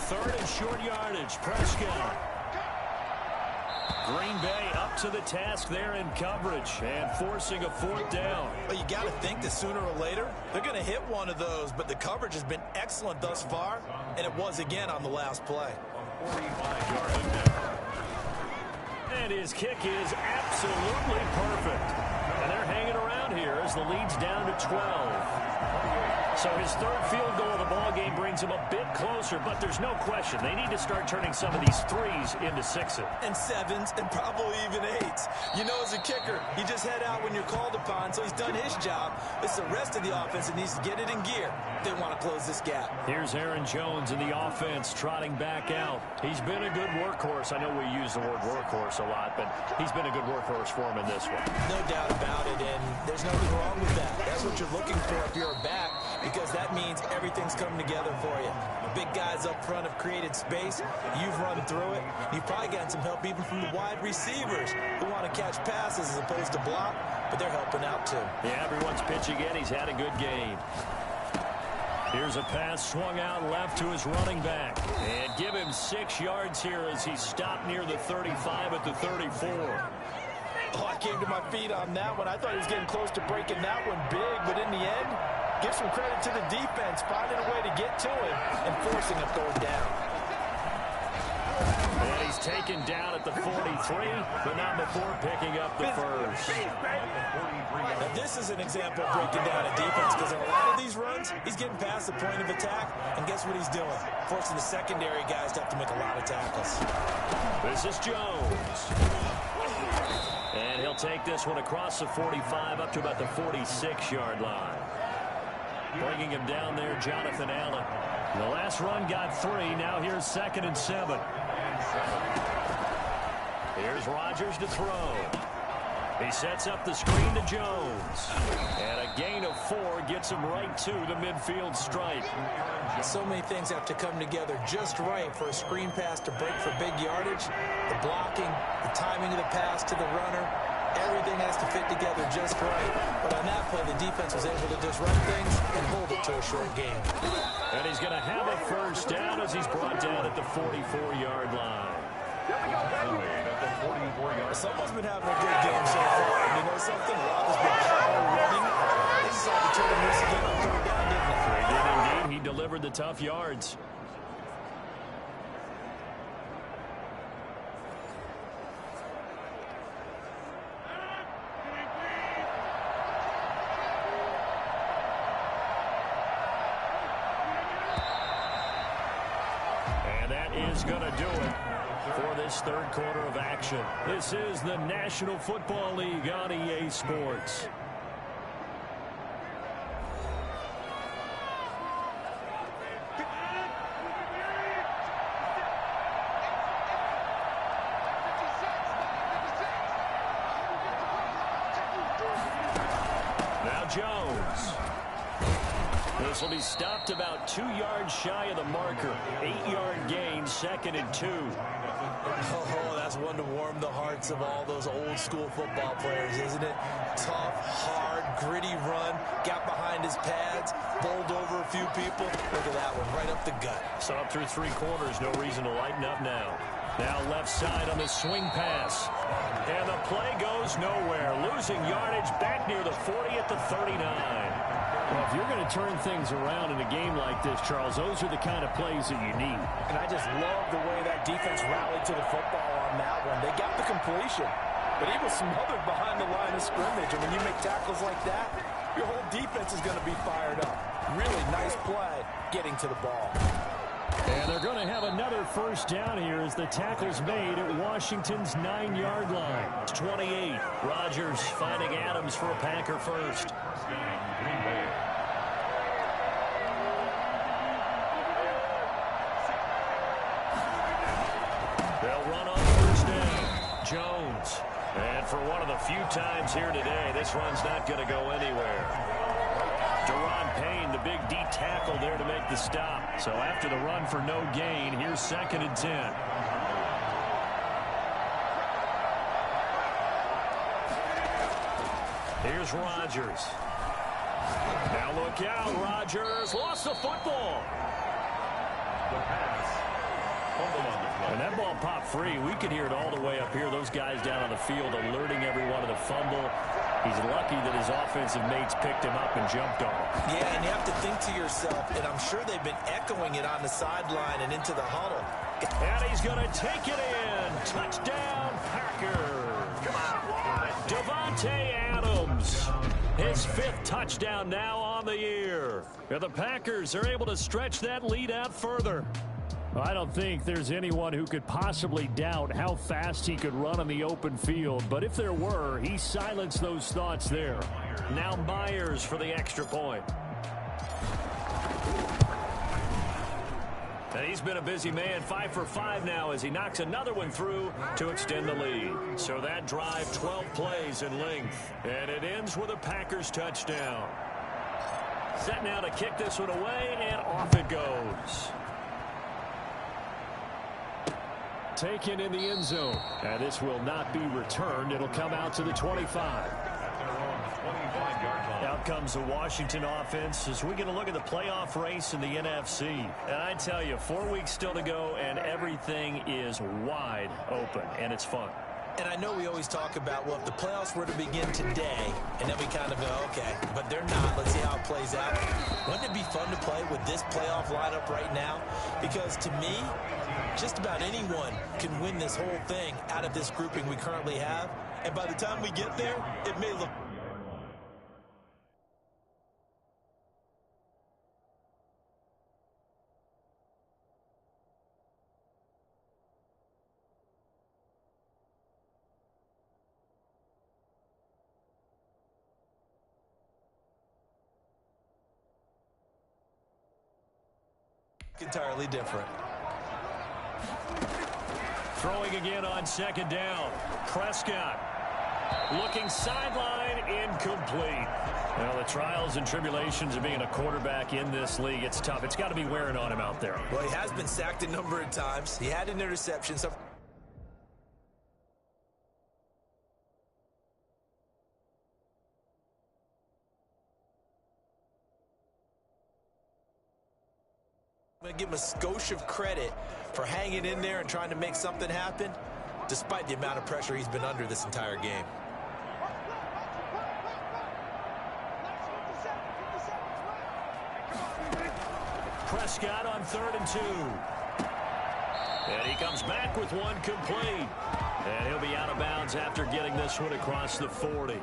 3rd and short yardage. Prescott. Green Bay up to the task there in coverage and forcing a 4th down. Well, you got to think that sooner or later they're going to hit one of those, but the coverage has been excellent thus far, and it was again on the last play. And his kick is absolutely perfect. And they're hanging around here as the lead's down to 12. So his 3rd field goal of the ball game brings him a bit closer, but there's no question they need to start turning some of these 3s into 6s. And 7s and probably even 8s. You know, as a kicker, you just head out when you're called upon, so he's done his job. It's the rest of the offense that needs to get it in gear. They want to close this gap. Here's Aaron Jones in the offense trotting back out. He's been a good workhorse. I know we use the word workhorse a lot, but he's been a good workhorse for him in this one. No doubt about it, and there's nothing wrong with that. That's what you're looking for if you're a back, because that means everything's coming together for you. The big guys up front have created space. You've run through it. You've probably gotten some help even from the wide receivers who want to catch passes as opposed to block, but they're helping out too. Yeah, everyone's pitching in. He's had a good game. Here's a pass swung out left to his running back. And give him 6 yards here as he stopped near the 35 at the 34. Oh, I came to my feet on that one. I thought he was getting close to breaking that one big, but in the end, give some credit to the defense, finding a way to get to him and forcing a 3rd down. And he's taken down at the 43, but not before picking up the first. Now, this is an example of breaking down a defense, because in a lot of these runs, he's getting past the point of attack, and guess what he's doing? Forcing the secondary guys to have to make a lot of tackles. This is Jones. And he'll take this one across the 45 up to about the 46-yard line. Bringing him down there, Jonathan Allen. The last run got 3. Now here's 2nd and 7. Here's Rodgers to throw. He sets up the screen to Jones. And a gain of 4 gets him right to the midfield stripe. So many things have to come together just right for a screen pass to break for big yardage. The blocking, the timing of the pass to the runner, everything has to fit together just right. But on that play, the defense was able to disrupt things and hold it to a short game. And he's going to have a first down as he's brought down at the 44-yard line. Someone's been having a good game so far. And you know something? Rob has been power running. He's saw the turn loose again on third down, didn't they? They did indeed. He delivered the tough yards. And that is going to do it for this third quarter of action. This is the National Football League on EA Sports. Now Jones. This will be stopped about 2 yards shy of the marker. 8-yard gain, 2nd and 2. Oh, that's one to warm the hearts of all those old school football players, isn't it? Tough, hard, gritty run, got behind his pads, bowled over a few people. Look at that one, right up the gut. So up through 3 quarters, no reason to lighten up now. Now left side on the swing pass. And the play goes nowhere. Losing yardage back near the 40 at the 39. Well, if you're going to turn things around in a game like this, Charles, those are the kind of plays that you need. And I just love the way that defense rallied to the football on that one. They got the completion, but he was smothered behind the line of scrimmage. And when you make tackles like that, your whole defense is going to be fired up. Really nice play getting to the ball. And they're going to have another first down here as the tackle's made at Washington's 9-yard line. It's 28. Rodgers finding Adams for a Packer first. They'll run on first down. Jones. And for one of the few times here today, this run's not going to go anywhere. Deron Payne, the big D tackle there to make the stop. So after the run for no gain, here's 2nd and 10. Here's Rodgers. Now look out, Rodgers lost the football. And that ball popped free. We could hear it all the way up here. Those guys down on the field alerting everyone of the fumble. He's lucky that his offensive mates picked him up and jumped on him. Yeah, and you have to think to yourself, and I'm sure they've been echoing it on the sideline and into the huddle. And he's going to take it in. Touchdown, Packers. Davante Adams. His 5th touchdown now on the year. And the Packers are able to stretch that lead out further. I don't think there's anyone who could possibly doubt how fast he could run on the open field. But if there were, he silenced those thoughts there. Now Myers for the extra point. And he's been a busy man, 5 for 5 now as he knocks another one through to extend the lead. So that drive, 12 plays in length. And it ends with a Packers touchdown. Set now to kick this one away, and off it goes. Taken in the end zone. And this will not be returned. It'll come out to the 25. Out comes the Washington offense as we get a look at the playoff race in the NFC. And I tell you, 4 weeks still to go, and everything is wide open, and it's fun. And I know we always talk about, well, if the playoffs were to begin today, and then we kind of go, okay, but they're not. Let's see how it plays out. Wouldn't it be fun to play with this playoff lineup right now? Because to me, just about anyone can win this whole thing out of this grouping we currently have. And by the time we get there, it may look... entirely different. Throwing again on 2nd down. Prescott looking sideline, incomplete. Well, the trials and tribulations of being a quarterback in this league, it's tough. It's got to be wearing on him out there. Well, he has been sacked a number of times. He had an interception. So I'm going to give him a skosh of credit for hanging in there and trying to make something happen, despite the amount of pressure he's been under this entire game. Prescott on 3rd and 2. And he comes back with one complete. And he'll be out of bounds after getting this one across the 40.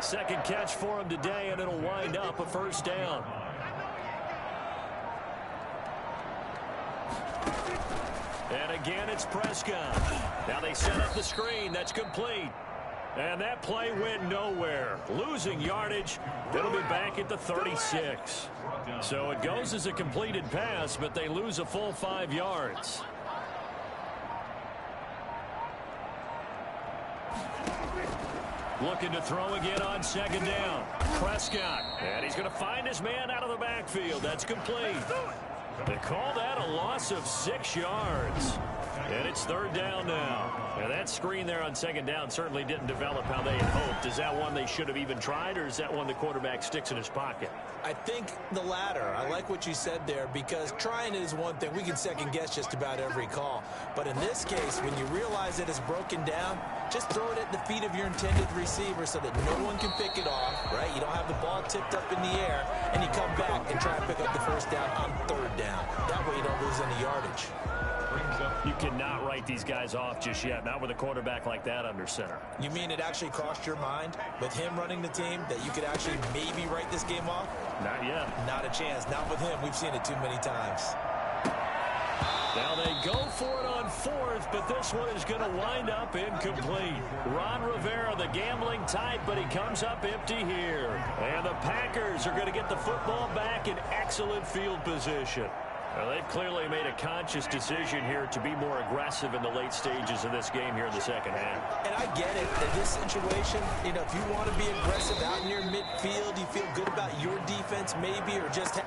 Second catch for him today, and it'll wind up a first down. And again, it's Prescott. Now they set up the screen. That's complete. And that play went nowhere. Losing yardage. It'll be back at the 36. So it goes as a completed pass, but they lose a full 5 yards. Looking to throw again on 2nd down. Prescott. And he's going to find his man out of the backfield. That's complete. They call that a loss of 6 yards. And it's 3rd down now. And that screen there on 2nd down certainly didn't develop how they had hoped. Is that one they should have even tried, or is that one the quarterback sticks in his pocket? I think the latter. I like what you said there, because trying is one thing. We can second guess just about every call. But in this case, when you realize that it's broken down, just throw it at the feet of your intended receiver so that no one can pick it off, right? You don't have the ball tipped up in the air, and you come back and try and pick up the first down on 3rd down. That way you don't lose any yardage. You cannot write these guys off just yet, not with a quarterback like that under center. You mean it actually crossed your mind with him running the team that you could actually maybe write this game off? Not yet. Not a chance. Not with him. We've seen it too many times. Now they go for it on 4th, but this one is going to wind up incomplete. Ron Rivera, the gambling type, but he comes up empty here. And the Packers are going to get the football back in excellent field position. Well, they've clearly made a conscious decision here to be more aggressive in the late stages of this game here in the second half. And I get it. In this situation, you know, if you want to be aggressive out near midfield, you feel good about your defense maybe, or just...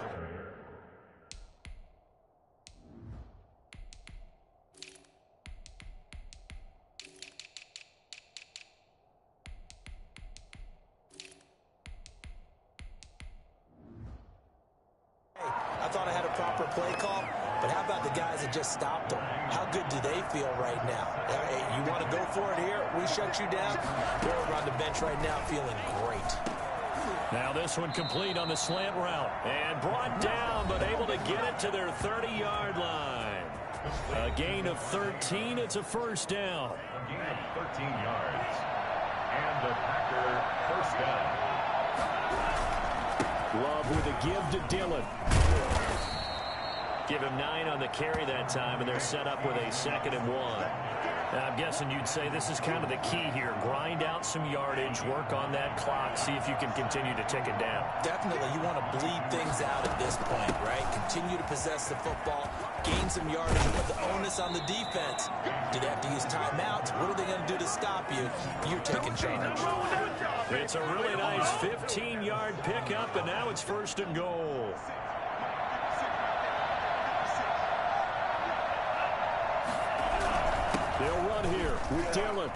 I thought I had a proper play call, but how about the guys that just stopped them? How good do they feel right now? Hey, you want to go for it here? We shut you down? They're over on the bench right now feeling great. Now this one complete on the slant route. And brought down, but able to get it to their 30-yard line. A gain of 13. It's a first down. A gain of 13 yards. And the Packer first down. Love with a give to Dillon. Give him 9 on the carry that time, and they're set up with a 2nd and 1. Now, I'm guessing you'd say this is kind of the key here. Grind out some yardage, work on that clock, see if you can continue to tick it down. Definitely. You want to bleed things out at this point, right? Continue to possess the football, gain some yardage, put the onus on the defense. Do they have to use timeouts? What are they going to do to stop you? You're taking charge. It's a really nice 15-yard pickup, and now it's 1st and goal. They'll run here with Dillon.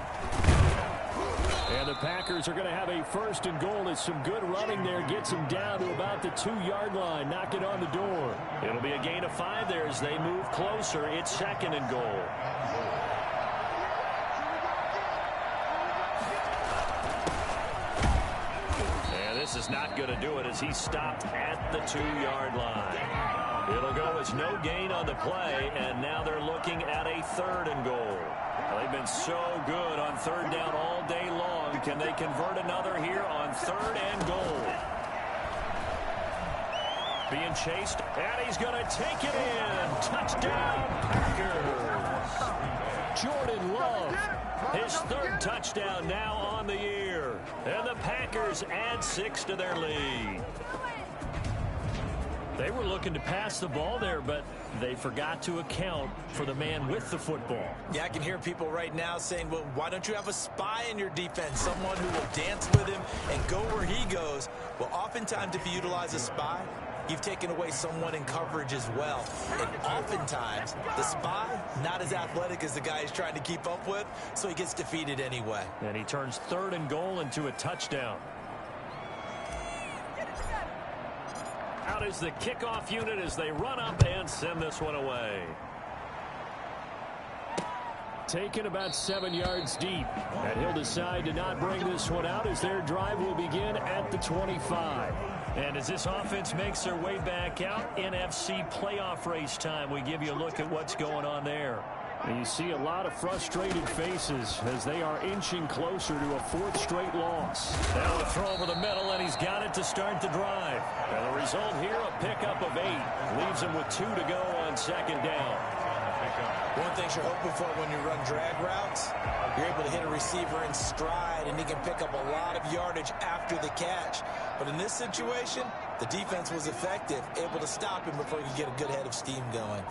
And the Packers are going to have a 1st and goal. As some good running there gets them down to about the 2-yard line. Knock it on the door. It'll be a gain of 5 there as they move closer. It's 2nd and goal. And this is not going to do it as he stopped at the 2-yard line. It'll go as no gain on the play, and now they're looking at a 3rd and goal. They've been so good on 3rd down all day long. Can they convert another here on 3rd and goal? Being chased, and he's going to take it in. Touchdown, Packers. Jordan Love, his 3rd touchdown now on the year. And the Packers add 6 to their lead. They were looking to pass the ball there, but they forgot to account for the man with the football. Yeah, I can hear people right now saying, well, why don't you have a spy in your defense, someone who will dance with him and go where he goes? Well, oftentimes if you utilize a spy, you've taken away someone in coverage as well. And oftentimes, the spy, not as athletic as the guy he's trying to keep up with, so he gets defeated anyway. And he turns 3rd and goal into a touchdown. Out is the kickoff unit as they run up and send this one away. Taken about 7 yards deep. And he'll decide to not bring this one out as their drive will begin at the 25. And as this offense makes their way back out, NFC playoff race time, we give you a look at what's going on there. And you see a lot of frustrated faces as they are inching closer to a fourth straight loss. Now a throw over the middle, and he's got it to start the drive. And the result here, a pickup of 8. Leaves him with 2 to go on second down. One thing you're hoping for when you run drag routes, you're able to hit a receiver in stride, and he can pick up a lot of yardage after the catch. But in this situation, the defense was effective, able to stop him before he could get a good head of steam going.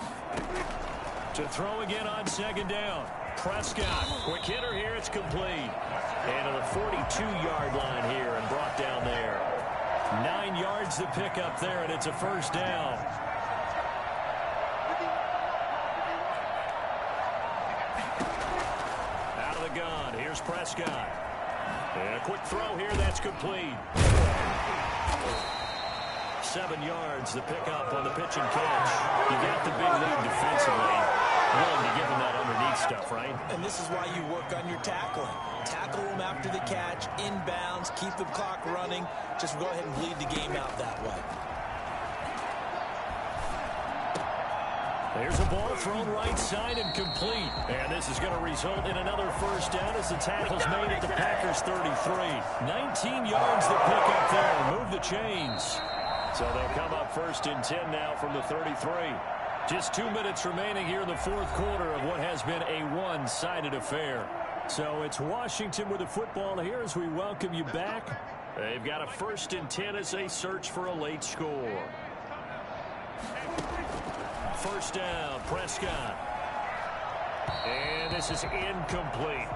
To throw again on second down. Prescott, quick hitter here, it's complete. And to the 42-yard line here and brought down there. 9 yards to pick up there, and it's a first down. Out of the gun, here's Prescott. And a quick throw here, that's complete. 7 yards to pick up on the pitch and catch. You got the big lead defensively. Willing to give him that underneath stuff, right? And this is why you work on your tackling. Tackle him after the catch, inbounds, keep the clock running. Just go ahead and bleed the game out that way. There's a ball thrown right side and complete. And this is going to result in another first down as the tackle's made at the Packers 33. 19 yards to pick up there. Move the chains. So they'll come up first and 10 now from the 33. Just 2 minutes remaining here in the fourth quarter of what has been a one-sided affair. So it's Washington with the football here as we welcome you back. They've got a first and 10 as they search for a late score. First down, Prescott. And this is incomplete.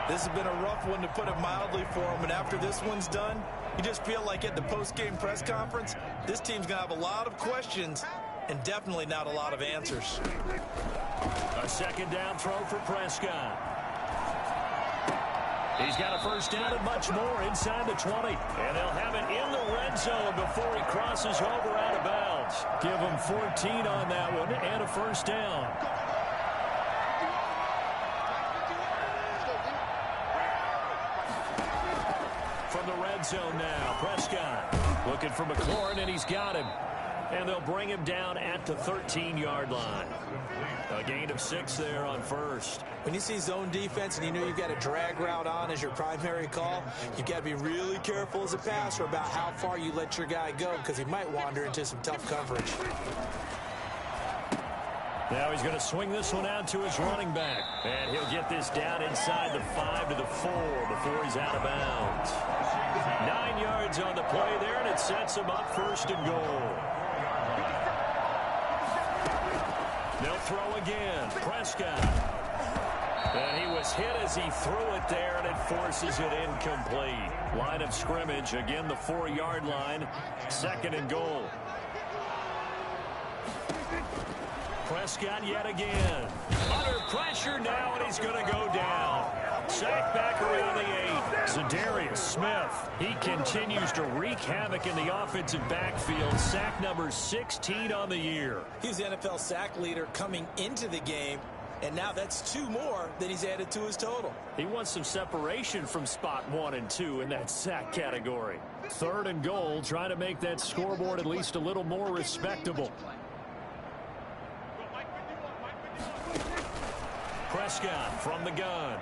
This has been a rough one, to put it mildly, for him. And after this one's done, you just feel like at the post-game press conference, this team's going to have a lot of questions and definitely not a lot of answers. A second down throw for Prescott. He's got a first down and much more inside the 20. And they'll have it in the red zone before he crosses over out of bounds. Give him 14 on that one and a first down. From the red zone now, Prescott looking for McLaurin, and he's got him. And they'll bring him down at the 13-yard line. A gain of 6 there on first. When you see zone defense and you know you've got a drag route on as your primary call, you've got to be really careful as a passer about how far you let your guy go, because he might wander into some tough coverage. Now he's going to swing this one out to his running back. And he'll get this down inside the 5 to the 4 before he's out of bounds. 9 yards on the play there, and it sets him up first and goal. They'll throw again. Prescott. And he was hit as he threw it there, and it forces it incomplete. Line of scrimmage, again the 4-yard line. Second and goal. Prescott yet again. Under pressure now, and he's going to go down. Sack back around the 8. Za'Darius Smith. He continues to wreak havoc in the offensive backfield. Sack number 16 on the year. He's the NFL sack leader coming into the game, and now that's 2 more than he's added to his total. He wants some separation from spot 1 and 2 in that sack category. Third and goal, trying to make that scoreboard at least a little more respectable. Prescott from the gun.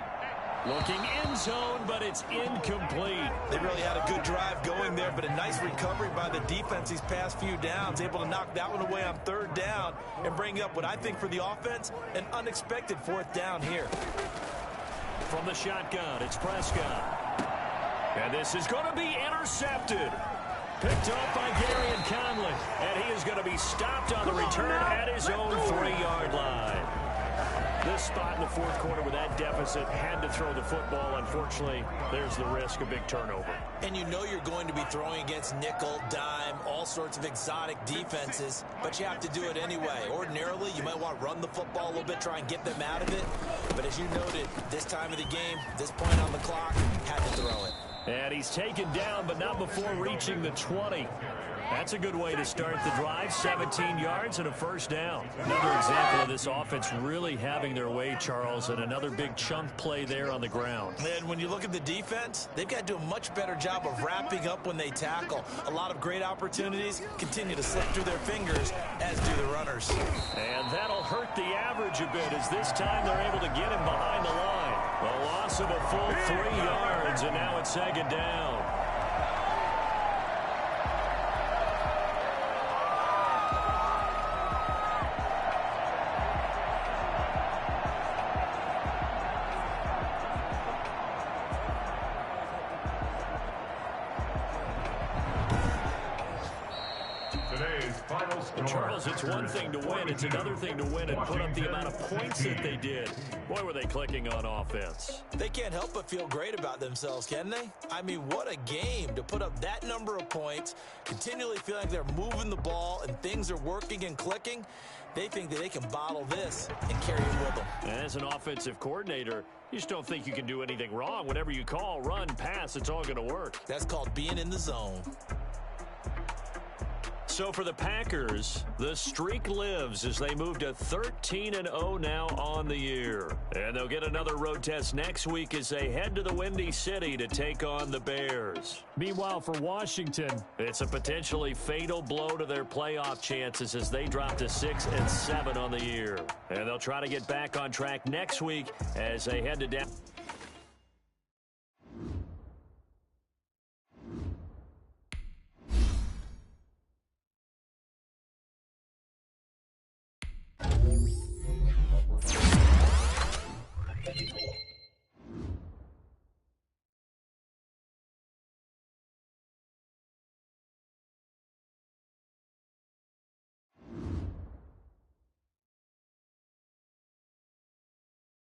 Looking in zone, but it's incomplete. They really had a good drive going there, but a nice recovery by the defense these past few downs, able to knock that one away on third down and bring up what I think for the offense, an unexpected 4th down here. From the shotgun, it's Prescott. And this is going to be intercepted. Picked off by Gareon Conley. And he is going to be stopped on the return at his own 3-yard line. This spot in the fourth quarter with that deficit, had to throw the football. Unfortunately, there's the risk of big turnover. And you know you're going to be throwing against nickel, dime, all sorts of exotic defenses, but you have to do it anyway. Ordinarily, you might want to run the football a little bit, try and get them out of it. But as you noted, this time of the game, this point on the clock, had to throw it. And he's taken down, but not before reaching the 20. That's a good way to start the drive. 17 yards and a first down. Another example of this offense really having their way, Charles, and another big chunk play there on the ground. And when you look at the defense, they've got to do a much better job of wrapping up when they tackle. A lot of great opportunities continue to slip through their fingers, as do the runners. And that'll hurt the average a bit, as this time they're able to get him behind the line. A loss of a full 3 yards, and now it's second down. Charles, it's one thing to win. It's another thing to win and put up the amount of points that they did. Boy, were they clicking on offense. They can't help but feel great about themselves, can they? I mean, what a game to put up that number of points, continually feeling like they're moving the ball and things are working and clicking. They think that they can bottle this and carry it with them. As an offensive coordinator, you just don't think you can do anything wrong. Whatever you call, run, pass, it's all going to work. That's called being in the zone. So for the Packers, the streak lives as they move to 13-0 now on the year. And they'll get another road test next week as they head to the Windy City to take on the Bears. Meanwhile, for Washington, it's a potentially fatal blow to their playoff chances as they drop to 6-7 on the year. And they'll try to get back on track next week as they head to down.